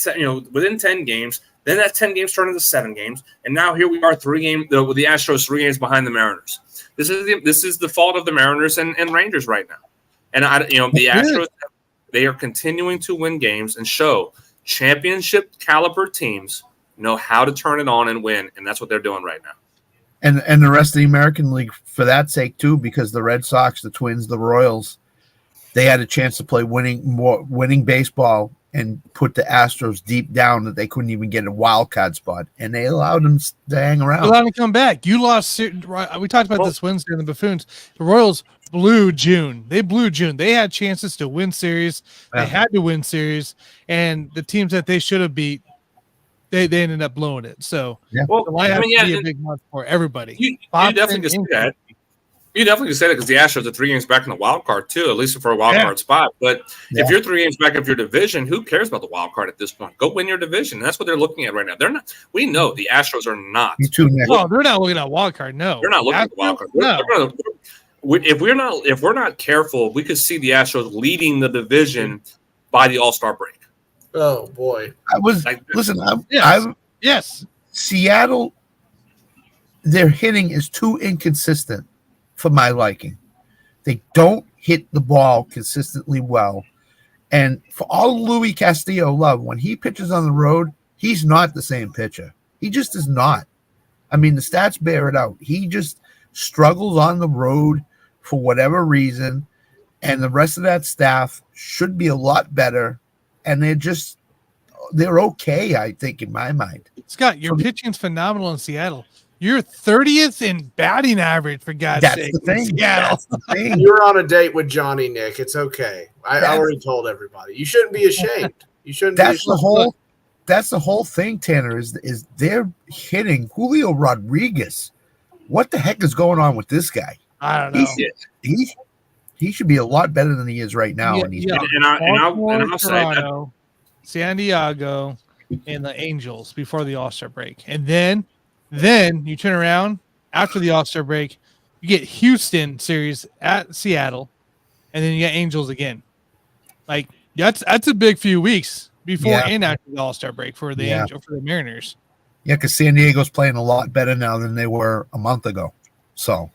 games. Then that 10 games turned into 7 games, and now here we are, with the Astros 3 games behind the Mariners. This is the fault of the Mariners and Rangers right now. And the Astros, they are continuing to win games and show championship caliber teams know how to turn it on and win, and that's what they're doing right now. And the rest of the American League for that sake too, because the Red Sox, the Twins, the Royals, they had a chance to play winning baseball and put the Astros deep down that they couldn't even get a wild card spot, and they allowed them to hang around. Allowed them to come back. You lost. We talked about this Wednesday in the Buffoons. The Royals blew June. They blew June. They had chances to win series. They had to win series, and the teams that they should have beat, they ended up blowing it. So, be a big month for everybody. You definitely can say that. You definitely can say that because the Astros are 3 games back in the wild card too, at least for a wild card spot. But if you're 3 games back of your division, who cares about the wild card at this point? Go win your division. That's what they're looking at right now. They're not. We know the Astros are not. Oh, they're not looking at wild card. No, they're not looking at the wild card. No. If we're not careful, we could see the Astros leading the division by the All-Star break. Oh boy! Seattle, their hitting is too inconsistent for my liking. They don't hit the ball consistently well. And for all Louis Castillo love, when he pitches on the road, he's not the same pitcher. He just is not. I mean, the stats bear it out. He just struggles on the road for whatever reason, and the rest of that staff should be a lot better, and they're okay, I think, in my mind. Scott, your pitching's phenomenal in Seattle. You're 30th in batting average, for God's sake. That's the thing. You're on a date with Johnny, Nick. It's okay. I already told everybody. You shouldn't be ashamed. That's the whole thing, Tanner, is they're hitting Julio Rodriguez what the heck is going on with this guy? I don't know. He should be a lot better than he is right now. Yeah, and I'll say that. Toronto, San Diego, and the Angels before the All-Star break. And then you turn around after the All-Star break, you get Houston series at Seattle, and then you get Angels again. Like that's a big few weeks before and after the All-Star break for the for the Mariners. Yeah, because San Diego's playing a lot better now than they were a month ago. So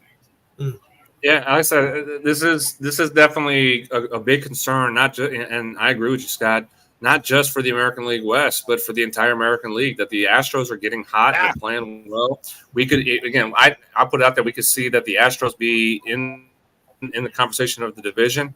yeah, like I said, this is definitely a big concern. Not just, and I agree with you, Scott. Not just for the American League West, but for the entire American League. That the Astros are getting hot and they're playing well. We could again, I put it out there. We could see that the Astros be in the conversation of the division.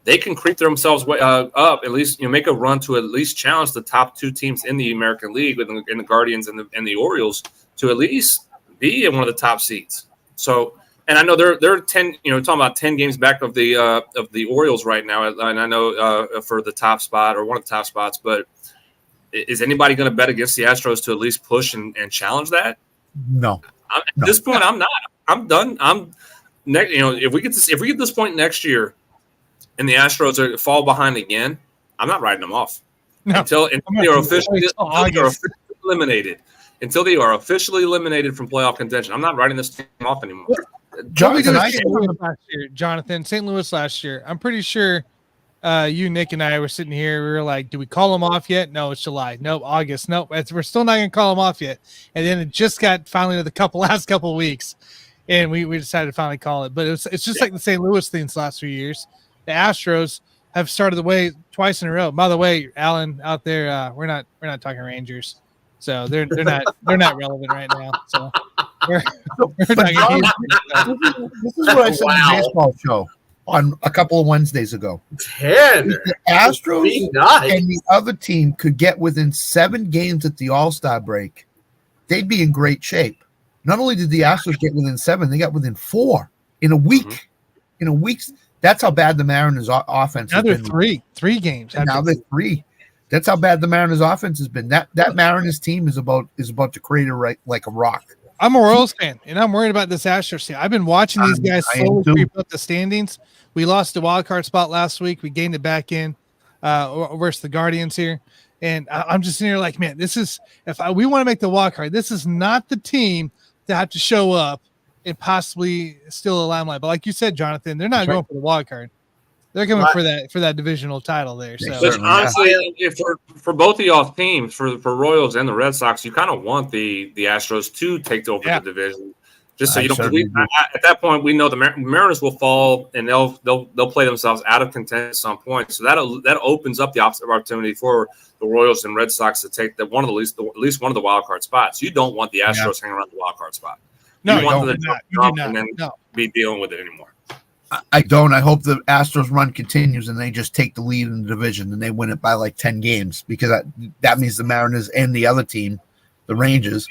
They can creep themselves up, at least make a run to at least challenge the top two teams in the American League, in the Guardians and the Orioles, to at least be in one of the top seeds. So, and I know they're 10, talking about 10 games back of the Orioles right now, and I know for the top spot or one of the top spots. But is anybody going to bet against the Astros to at least push and challenge that? No. At this point, I'm not. I'm done. If we get this point next year, and the Astros fall behind again, I'm not writing them off until they are officially eliminated. Until they are officially eliminated from playoff contention, I'm not writing this team off anymore. Jonathan, St. Louis last year. I'm pretty sure you, Nick, and I were sitting here. We were like, "Do we call them off yet?" No, it's July. Nope, August. Nope, we're still not going to call them off yet. And then it just got finally to the last couple weeks, and we decided to finally call it. But it's just like the St. Louis things last few years. The Astros have started the way twice in a row. By the way, Alan out there, we're not talking Rangers, so they're not relevant right now. So we're not this is what I said on the baseball show on a couple of Wednesdays ago. 10. If the Astros and the other team could get within 7 games at the All-Star break, they'd be in great shape. Not only did the Astros get within 7, they got within 4 in a week. Mm-hmm. In a week. That's how bad the Mariners' offense has been. Now they're three games. Now they're 3. That's how bad the Mariners' offense has been. That Mariners team is about to crater like a rock. I'm a Royals fan, and I'm worried about this Astros team. I've been watching these guys slowly creep up the standings. We lost the wild card spot last week. We gained it back in versus the Guardians here. And I'm just sitting here like, man, this is we want to make the wild card. This is not the team to have to show up and possibly still a limelight. But like you said, Jonathan, they're not going for the wild card. They're coming for that divisional title there. So but honestly, for both of y'all teams, for Royals and the Red Sox, you kind of want the Astros to take over the division. Just so you don't believe at that point, we know the Mariners will fall and they'll play themselves out of contention at some point. So that opens up the opportunity for the Royals and Red Sox to take at least one of the wild card spots. You don't want the Astros hanging around the wild card spot. No, you want them to drop and then be dealing with it anymore. I don't. I hope the Astros run continues and they just take the lead in the division and they win it by like 10 games because that means the Mariners and the other team, the Rangers,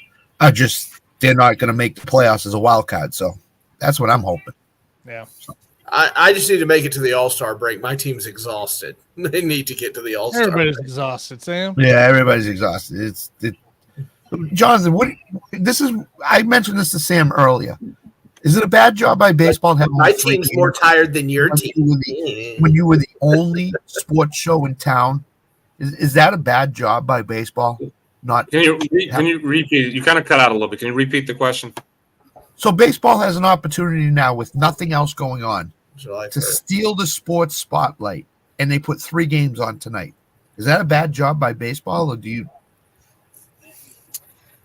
they're not going to make the playoffs as a wild card. So that's what I'm hoping. Yeah. I just need to make it to the All-Star break. My team's exhausted. They need to get to the All-Star Everybody's break. Exhausted, Sam. Yeah, everybody's exhausted. Jonathan, I mentioned this to Sam earlier. Is it a bad job by baseball having my team's more tired than your team? When you were the only sports show in town, is that a bad job by baseball? Not. Can you repeat? You kind of cut out a little bit. Can you repeat the question? So baseball has an opportunity now with nothing else going on to steal the sports spotlight, and they put 3 games on tonight. Is that a bad job by baseball, or do you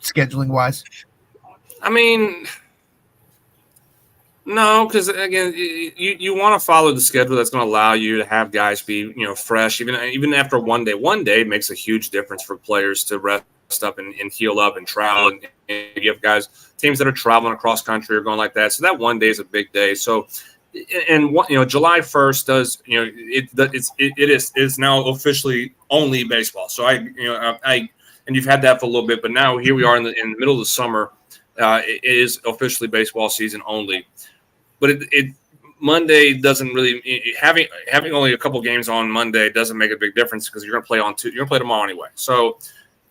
scheduling wise? I mean, no, because again, you want to follow the schedule that's going to allow you to have guys be fresh, even after one day. One day makes a huge difference for players to rest up and heal up and travel. And you have teams that are traveling across country or going like that. So that one day is a big day. So, and July 1st does it is now officially only baseball. So and you've had that for a little bit, but now here we are in the middle of the summer. It is officially baseball season only. But Monday doesn't really having only a couple games on Monday doesn't make a big difference because you're going to play tomorrow anyway. So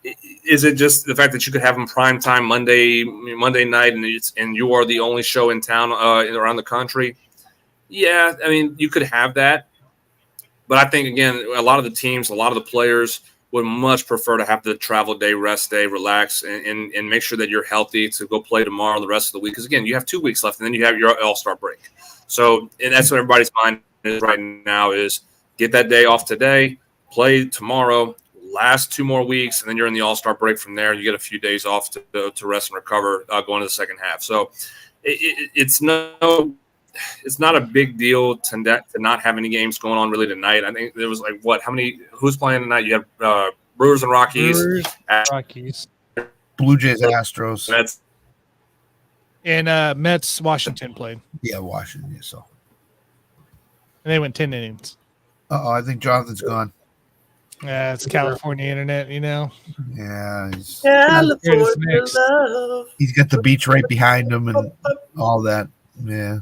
is it just the fact that you could have them prime time Monday night, and you are the only show in town around the country? Yeah, I mean, you could have that, but I think again, a lot of the teams, a lot of the players would much prefer to have the travel day, rest day, relax, and make sure that you're healthy to go play tomorrow and the rest of the week. Because again, you have 2 weeks left, and then you have your All-Star break. So, and that's what everybody's mind is right now: is get that day off today, play tomorrow. Last 2 more weeks, and then you're in the All-Star break from there. You get a few days off to rest and recover going to the second half. So it's not a big deal to not have any games going on really tonight. I think there was who's playing tonight? You have Brewers and Rockies. Rockies. Blue Jays, Astros. Mets. And Mets, Washington played. Yeah, Washington. Yeah, so. And they went 10 innings. I think Jonathan's gone. Yeah, it's California internet, you know. Yeah, California love. He's got the beach right behind him and all that. Yeah.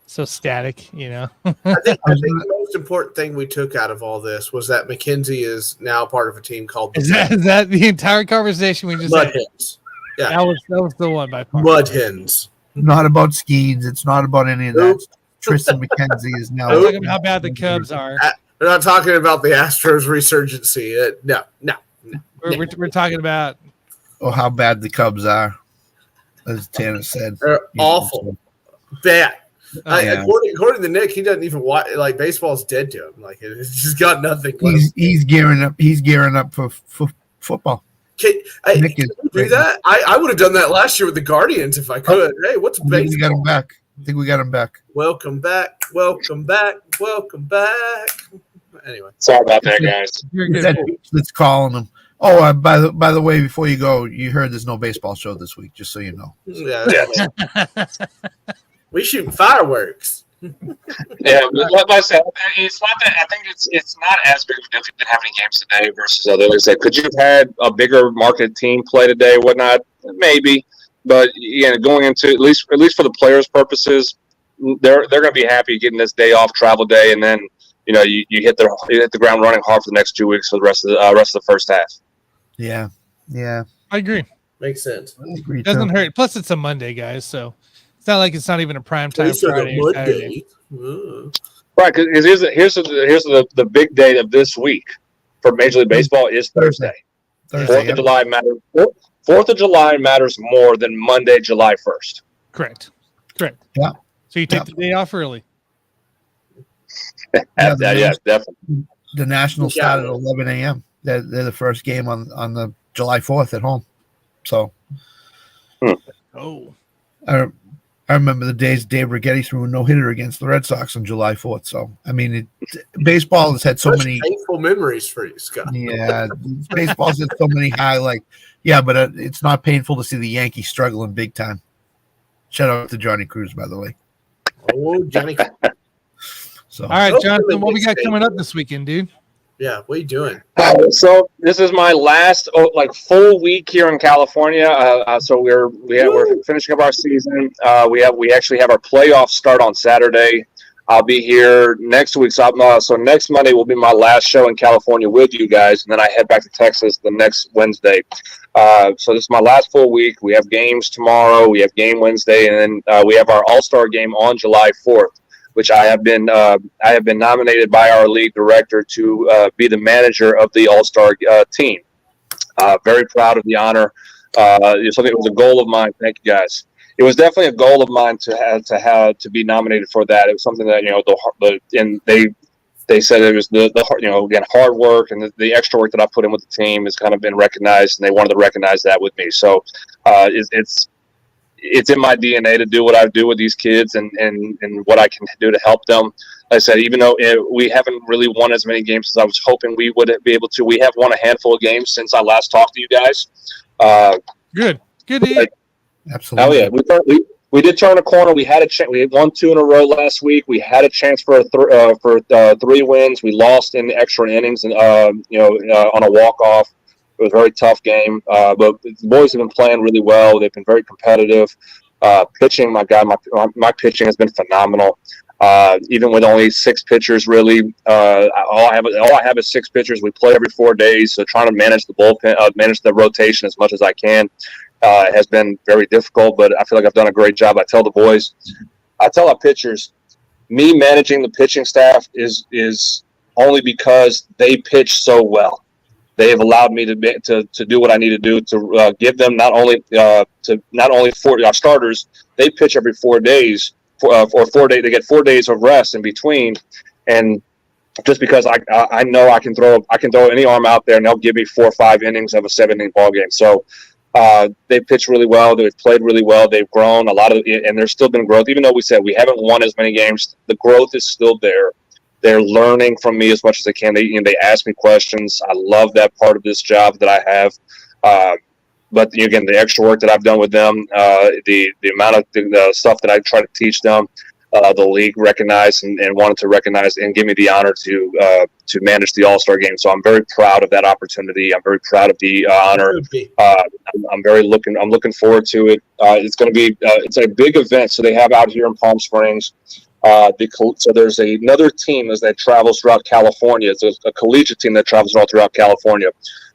So static, you know. I think the most important thing we took out of all this was that McKenzie is now part of a team called Is that the entire conversation we just Mud had? Hens. Yeah, That was the one by far. Mud Hens. Not about skiing. It's not about any of that. Tristan McKenzie is now. I'm talking about how bad the Cubs are. We're not talking about the Astros resurgency. No. We're talking about how bad the Cubs are, as Tanner said. They're awful. Bad. Yeah. According to Nick, he doesn't even watch. Like, baseball's dead to him. Like, it's just got nothing. He's gearing up. He's gearing up for football. Can we do that? I would have done that last year with the Guardians if I could. Hey, what's baseball? We got him back. I think we got him back. Welcome back. Anyway, sorry about that, guys. That's calling him. Oh, by the way, before you go, you heard there's no baseball show this week, just so you know. Yeah. We shooting fireworks. Yeah, like I said, it's not that. I think it's not as big of a deal to have any games today versus other. Like I said, could you have had a bigger market team play today? Whatnot? Maybe, but going into at least for the players' purposes, they're going to be happy getting this day off, travel day, and then you hit the ground running hard for the next 2 weeks for the rest of the first half. Yeah. I agree. Makes sense. Doesn't hurt. Plus, it's a Monday, guys, so it's not like it's not even a prime time Friday or Saturday. Right, because here's the big day of this week for Major League Baseball is Thursday. 4th of July matters. 4th of July matters more than Monday, July 1st. Correct. Yeah. So you take the day off early. Yeah, definitely. The Nationals start at 11 a.m. They're the first game on the July 4th at home. So, I remember the days Dave Righetti threw a no-hitter against the Red Sox on July 4th. So, I mean, baseball has had so many painful memories for you, Scott. Yeah, baseball's had so many but it's not painful to see the Yankees struggling big time. Shout out to Johnny Cruz, by the way. Oh, Johnny. So, all right, Jonathan, what we got coming up this weekend, dude? Yeah, what are you doing? So this is my last full week here in California. So we're finishing up our season. We actually have our playoffs start on Saturday. I'll be here next week. So next Monday will be my last show in California with you guys, and then I head back to Texas the next Wednesday. So this is my last full week. We have games tomorrow. We have game Wednesday, and then we have our All-Star game on July 4th. Which I have been nominated by our league director to be the manager of the All-Star team. Very proud of the honor. It was a goal of mine. Thank you, guys. It was definitely a goal of mine to be nominated for that. It was something that they said it was the hard work and the extra work that I put in with the team has kind of been recognized, and they wanted to recognize that with me. So it's in my DNA to do what I do with these kids and what I can do to help them. Like I said, even though we haven't really won as many games as I was hoping we would be able to, we have won a handful of games since I last talked to you guys. Good to hear. Absolutely. Oh yeah, we did turn a corner. We had a chance. We won 2 in a row last week. We had a chance for 3 wins. We lost in the extra innings and on a walk-off. It was a very tough game, but the boys have been playing really well. They've been very competitive. Pitching, my pitching has been phenomenal. Even with only 6 pitchers, really, all I have is 6 pitchers. We play every 4 days, so trying to manage the bullpen, manage the rotation as much as I can, has been very difficult. But I feel like I've done a great job. I tell our pitchers, me managing the pitching staff is only because they pitch so well. They have allowed me to do what I need to do to give them not only for our starters. They pitch every 4 days. Or 4 days, they get 4 days of rest in between, and just because I know I can throw any arm out there and they'll give me 4 or 5 innings of a 7-inning ball game. So they pitched really well, they've played really well, they've grown and there's still been growth. Even though we said we haven't won as many games, the growth is still there. They're learning from me as much as they can. They ask me questions. I love that part of this job that I have. But again, the extra work that I've done with them, the amount of the stuff that I try to teach them, the league recognized and wanted to recognize and give me the honor to manage the All-Star game. So I'm very proud of that opportunity. I'm very proud of the honor. I'm looking forward to it. It's going to be it's a big event. So they have out here in Palm Springs. So there's another team that travels throughout California. It's a collegiate team that travels all throughout California.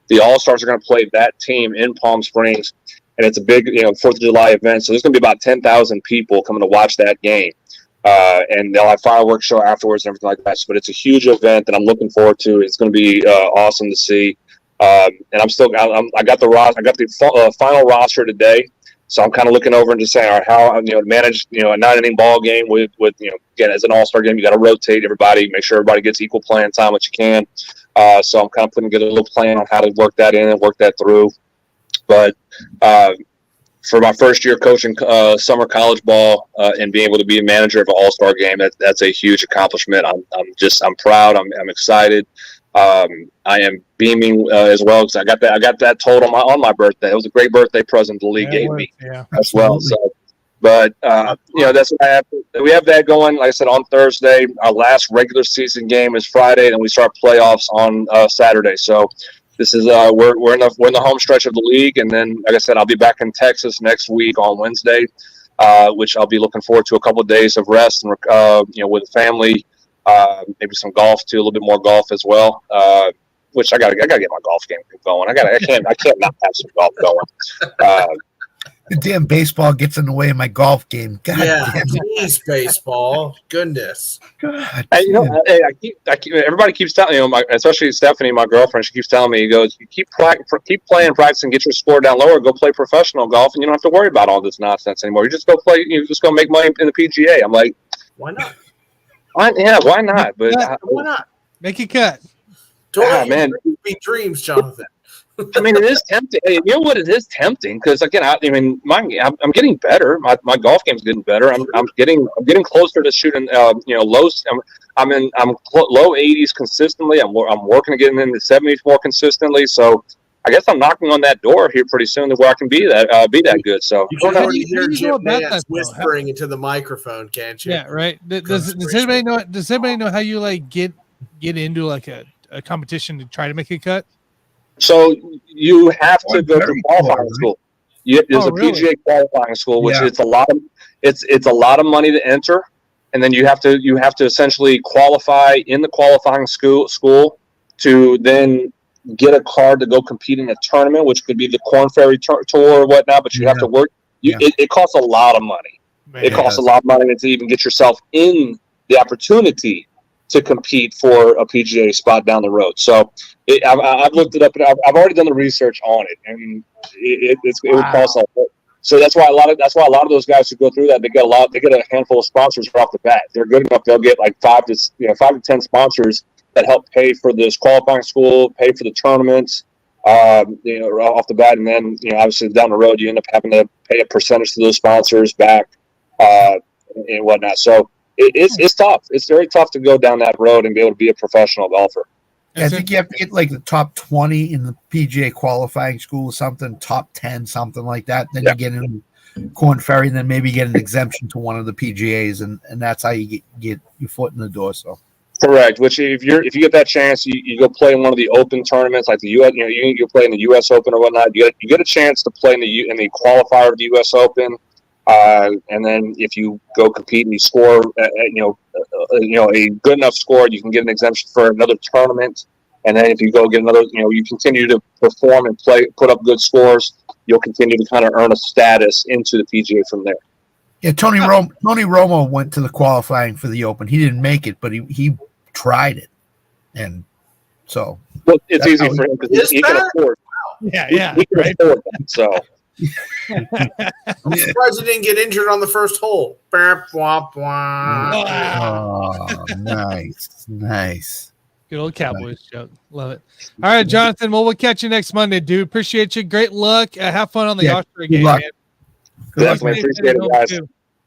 The All-Stars are going to play that team in Palm Springs, and it's a big, 4th of July event. So there's going to be about 10,000 people coming to watch that game, and they'll have fireworks show afterwards and everything like that. But it's a huge event that I'm looking forward to. It's going to be awesome to see. And I got the final roster today, so I'm kind of looking over and just saying, all right, how manage a 9-inning ball game with again, as an All-Star game, you got to rotate everybody, make sure everybody gets equal playing time, what you can. So I'm kind of putting together a little plan on how to work that in and work that through. But for my first year coaching summer college ball and being able to be a manager of an All-Star game, that's a huge accomplishment. I'm proud. I'm excited. I am beaming as well because I got that told on my birthday. It was a great birthday present the league gave me as well. So. But that's what I have. We have that going. Like I said, on Thursday, our last regular season game is Friday, and we start playoffs on Saturday. So this is we're in the home stretch of the league, and then like I said, I'll be back in Texas next week on Wednesday, which I'll be looking forward to a couple of days of rest and with the family, maybe some golf too, a little bit more golf as well. Which I gotta get my golf game going. I can't not have some golf going. The damn baseball gets in the way of my golf game. God damn. Please, baseball. Goodness. God. Hey, everybody keeps telling especially Stephanie, my girlfriend. She keeps telling me, he goes, you keep playing, practicing, get your score down lower, go play professional golf, and you don't have to worry about all this nonsense anymore. You just go play. You just go make money in the PGA. I'm like, why not? Why not? But why not? Make it cut. Man, be dreams, Jonathan. I mean, it is tempting. You know what? It is tempting because again, I'm getting better. My golf game's getting better. I'm getting closer to shooting. Lows. I'm low 80s consistently. I'm working to get in the 70s more consistently. So I guess I'm knocking on that door here pretty soon to where I can be that good. So you can already hear Jim Nance whispering into the microphone, can't you? Yeah, right. Does anybody know? Does anybody know how you get into a competition to try to make a cut? So you have to go to qualifying school. There's a PGA qualifying school, which it's a lot of money to enter, and then you have to essentially qualify in the qualifying school to then get a card to go compete in a tournament, which could be the Korn Ferry Tour or whatnot. But you have to work. It costs a lot of money. It costs a lot of money to even get yourself in the opportunity to compete for a PGA spot down the road. So I've looked it up, and I've already done the research on it, and it would cost a lot. So that's why a lot of those guys who go through that, they get a handful of sponsors right off the bat. They're good enough; they'll get like 5 to 10 sponsors that help pay for this qualifying school, pay for the tournaments, right off the bat, and then obviously down the road you end up having to pay a percentage to those sponsors back and whatnot. So. It's tough. It's very tough to go down that road and be able to be a professional golfer. I think you have to get like the top 20 in the PGA qualifying school or something, top 10, something like that. Then you get in Korn Ferry, and then maybe get an exemption to one of the PGAs, and that's how you get your foot in the door. So correct. Which if you get that chance, you go play in one of the open tournaments like the US. You play in the U.S. Open or whatnot. You get a chance to play in the qualifier of the U.S. Open. And then if you go compete and you score, a good enough score, you can get an exemption for another tournament. And then if you go get another, you continue to perform and put up good scores, you'll continue to kind of earn a status into the PGA from there. Yeah, Tony Romo went to the qualifying for the Open. He didn't make it, but he tried it, and so it's easy for him because he can afford. Yeah, he can afford that, so. I'm surprised he didn't get injured on the first hole. Oh, nice. Good old Cowboys joke. Love it. All right, Jonathan. Well, we'll catch you next Monday, dude. Appreciate you. Great luck. Have fun on the Austria game, man. Definitely appreciate it, guys.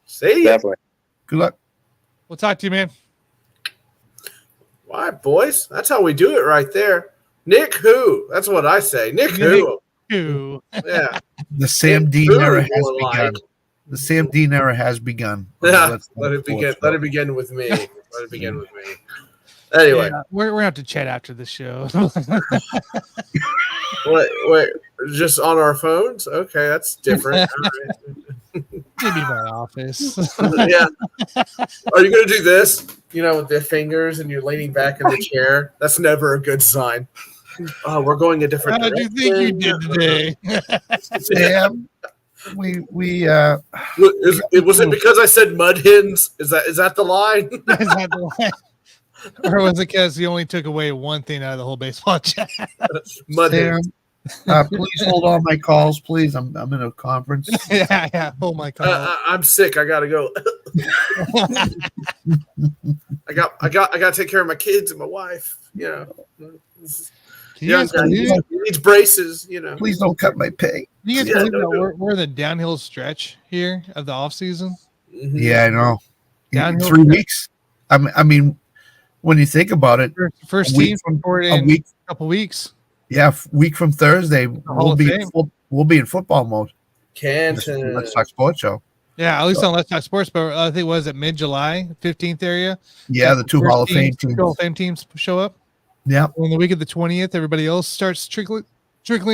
See you. Definitely. Good luck. We'll talk to you, man. All right, boys. That's how we do it right there. Nick who? That's what I say. Nick who? Yeah. The Sam Dean era has begun. The Sam Dean era has begun. Yeah. Let it begin. Let it begin with me. Let it begin with me. Anyway, we're gonna have to chat after the show. wait, just on our phones? Okay, that's different. Maybe my office. Yeah. Are you gonna do this? With the fingers and you're leaning back in the chair? That's never a good sign. Oh, we're going a different direction. How do you think you did today? Sam, was it because I said mud hens? Is that the line? Is that the line? Or was it because he only took away one thing out of the whole baseball chat? Mud hens. Please hold all my calls, please. I'm in a conference. Yeah. Hold my call. I'm sick. I gotta go. I got to take care of my kids and my wife. He needs braces. Please don't cut my pay. You guys believe that we're in the downhill stretch here of the off season? Mm-hmm. Yeah, I know. Downhill 3 weeks. I mean, when you think about it, first team from a couple weeks. Yeah, week from Thursday, we'll be in football mode. Canton. Let's Talk Sports Show. Yeah, at least on Let's Talk Sports. But I think was it mid-July, 15th area. Yeah, the two Hall of Fame teams. Hall of Fame teams show up. Yeah. On the week of the 20th, everybody else starts trickling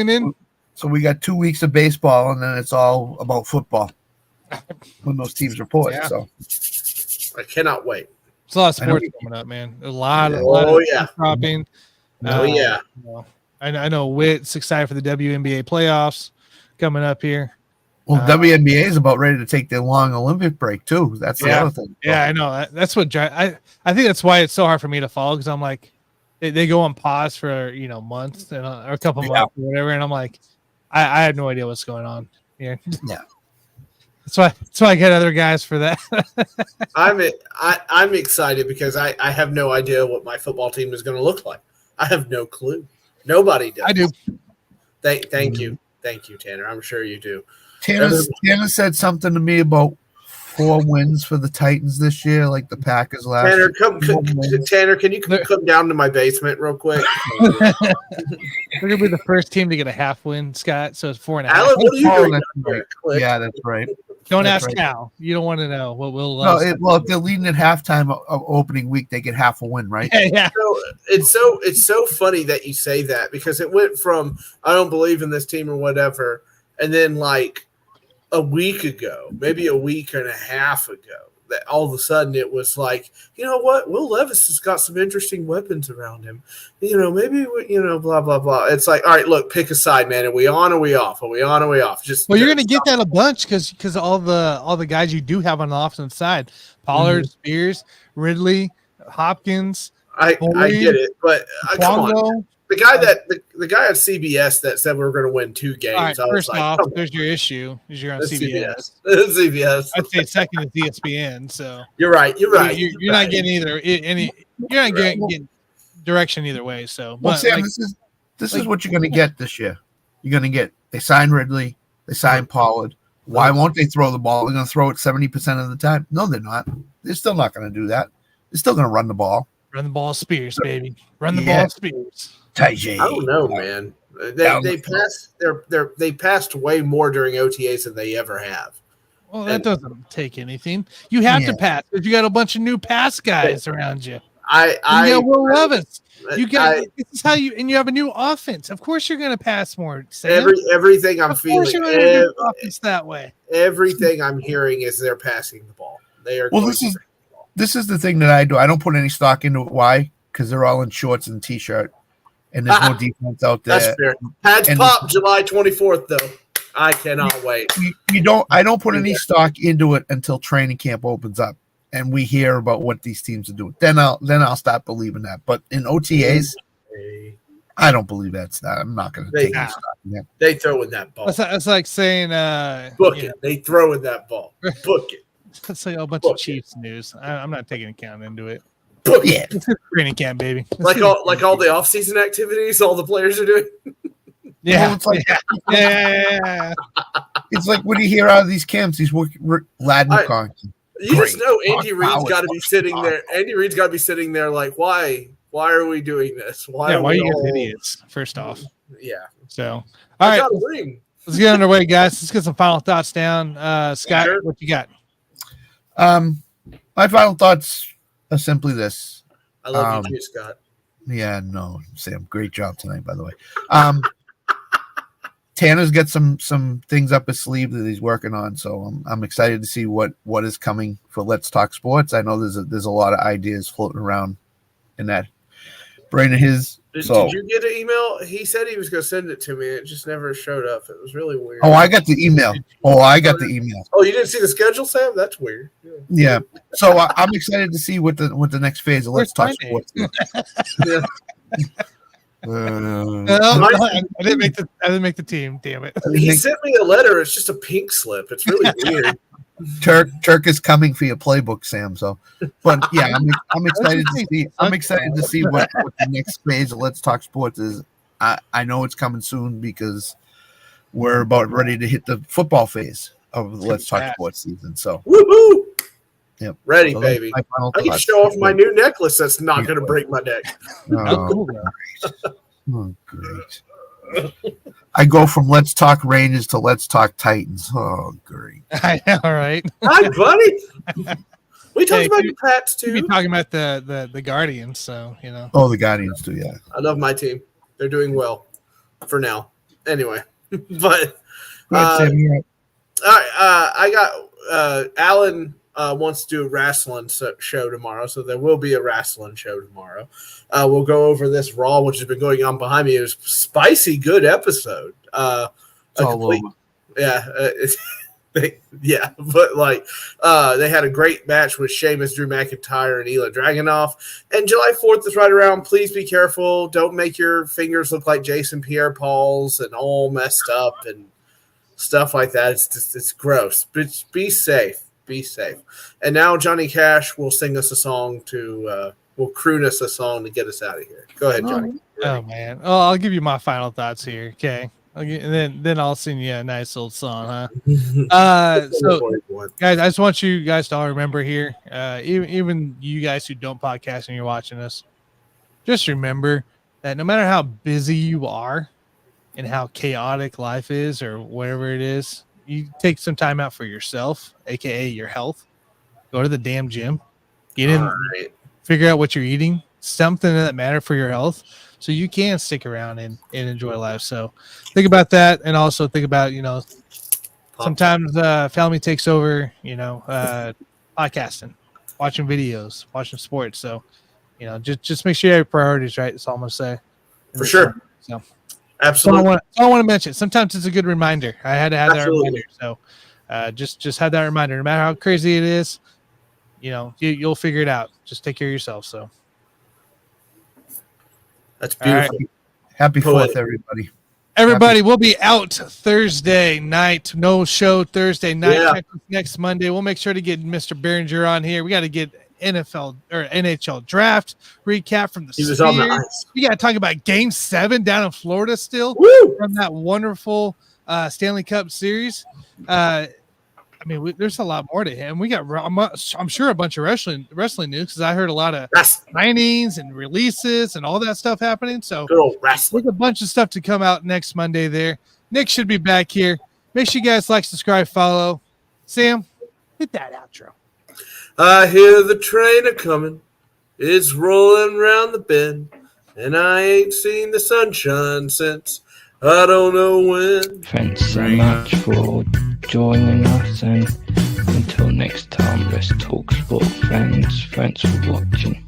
in. So we got 2 weeks of baseball, and then it's all about football when those teams report. Yeah. So I cannot wait. There's a lot of sports coming up, man. A lot of dropping. Yeah. I know Witt's excited for the WNBA playoffs coming up here. Well, WNBA is about ready to take their long Olympic break too. That's the other thing. Yeah, I know. That's what I think that's why it's so hard for me to follow, because I'm like, they go on pause for months and or a couple months or whatever, and I'm like, I have no idea what's going on here. Yeah. That's why I get other guys for that. I'm excited because I have no idea what my football team is going to look like. I have no clue. Nobody does. I do. Thank you, Tanner. I'm sure you do. Tanner said something to me about 4 wins for the Titans this year, like the Packers last. Tanner, can you come down to my basement real quick? They're gonna be the first team to get a half win, Scott. So it's 4.5. Alan, what are you doing? Right. Yeah, that's right. Don't ask Cal. You don't want to know what will. If they're leading at halftime of opening week, they get half a win, right? Yeah. It's so funny that you say that, because it went from I don't believe in this team or whatever, and then like a week ago, maybe a week and a half ago, that all of a sudden it was like, you know what, Will Levis has got some interesting weapons around him. Maybe blah blah blah. It's like, all right, look, pick a side, man. Are we on? Are we off? Are we on? Are we off? You're gonna get that a bunch because all the guys you do have on the offensive side, Pollard, Spears, Ridley, Hopkins. I get it, but come on. The guy at CBS that said we were going to win 2 games. All right, first off, there's your issue. Is you're on CBS. CBS. I'd say second is ESPN. So you're right. You're not getting either any. You're not getting direction either way. So, Sam, this is what you're going to get this year. You're going to get they sign Ridley, they sign Pollard. Why won't they throw the ball? They're going to throw it 70% of the time. No, they're not. They're still not going to do that. They're still going to run the ball. Run the ball, Spears, baby. Run the ball, Spears. I don't know, man. They passed way more during OTAs than they ever have. Well, that doesn't take anything. You have to pass because you got a bunch of new pass guys around you. Yeah, Will Levis. You this is how you have a new offense. Of course, you're going to pass more. Sam. Everything I'm of feeling. Course you're going to do offense that way. Everything I'm hearing is they're passing the ball. They are. Well, this is the thing that I do. I don't put any stock into it. Why? Because they're all in shorts and t-shirt, and there's no defense out there. That's fair. Pads pop July 24th, though. I cannot wait. I don't put any stock into it until training camp opens up and we hear about what these teams are doing. Then I'll start believing that. But in OTAs, I don't believe that's that. I'm not going to take any stock in that. They throw in that ball. That's like saying book it. They throw in that ball. Book it. That's like a bunch of Chiefs news. I'm not taking account into it. Book it. It's training camp, baby. Like all the off-season activities all the players are doing. Yeah, it's like, yeah. It's like when you hear out of these camps, these lad McConkey. You just know Andy Reid's got to be sitting there. Andy Reid's got to be sitting there like, why? Why are we doing this? Why are you guys idiots? First off, yeah. So, all right, let's get underway, guys. Let's get some final thoughts down. Scott, what you got? My final thoughts are simply this. I love you too, Scott. Yeah, no, Sam, great job tonight, by the way. Tanner's got some things up his sleeve that he's working on, so I'm excited to see what is coming for Let's Talk Sports. I know there's a lot of ideas floating around in that brain of his. Did you get an email? He said he was going to send it to me. It just never showed up. It was really weird. Oh, I got the email. Oh, you didn't see the schedule, Sam? That's weird. Yeah. So I'm excited to see what the next phase of Let's Talk Sports is. Yeah. I didn't make the team. Damn it! He sent me a letter. It's just a pink slip. It's really weird. Turk is coming for your playbook, Sam. So, but yeah, I'm excited to see. I'm excited to see what the next phase of Let's Talk Sports is. I know it's coming soon because we're about ready to hit the football phase of the Let's Talk Sports season. So, woohoo! Yep. Ready, baby. I can show off my new necklace that's not going to break my neck. Oh, great. I go from Let's Talk Rangers to Let's Talk Titans. Oh, great. I know, right? Hi, buddy. We talked about the Pats, too. We've been talking about the Guardians, so, you know. Oh, the Guardians, too, yeah. I love my team. They're doing well for now. Anyway. But, all right, I got Alan wants to do a wrestling show tomorrow, so there will be a wrestling show tomorrow. We'll go over this Raw, which has been going on behind me. It was a spicy, good episode. Yeah, but like they had a great match with Sheamus, Drew McIntyre, and Ilya Dragunov. And July 4th is right around. Please be careful. Don't make your fingers look like Jason Pierre-Paul's and all messed up and stuff like that. It's gross. But be safe. Be safe. And now Johnny Cash will sing us a song will croon us a song to get us out of here. Go ahead, Johnny. Oh man. Oh, I'll give you my final thoughts here. Okay. And then I'll sing you a nice little song, huh? So guys, I just want you guys to all remember here, even you guys who don't podcast and you're watching us, just remember that no matter how busy you are and how chaotic life is or whatever it is, you take some time out for yourself, aka your health. Go to the damn gym, get in, figure out what you're eating, something that matters for your health, so you can stick around and enjoy life. So think about that, and also think about, sometimes family takes over, podcasting, watching videos, watching sports. So just make sure you have your priorities right. That's all I'm gonna say. For sure. So. Absolutely. I want to mention. Sometimes it's a good reminder. I had to have that reminder. So, just have that reminder. No matter how crazy it is, you'll figure it out. Just take care of yourself. So, that's beautiful. Right. Happy 4th, everybody. Everybody, we'll be out Thursday night. No show Thursday night. Yeah. Next Monday, we'll make sure to get Mr. Biringer on here. We got to get NFL or NHL draft recap from the Sphere. On the ice. We got to talk about Game 7 down in Florida still. Woo! From that wonderful Stanley Cup series. There's a lot more to him. We got, I'm sure, a bunch of wrestling news because I heard a lot of signings and releases and all that stuff happening. So there's a bunch of stuff to come out next Monday there. Nick should be back here. Make sure you guys like, subscribe, follow. Sam, hit that outro. I hear the train a coming. It's rolling round the bend, and I ain't seen the sunshine since I don't know when. Thanks so much for joining us, and until next time, let's talk sport, friends. Thanks for watching.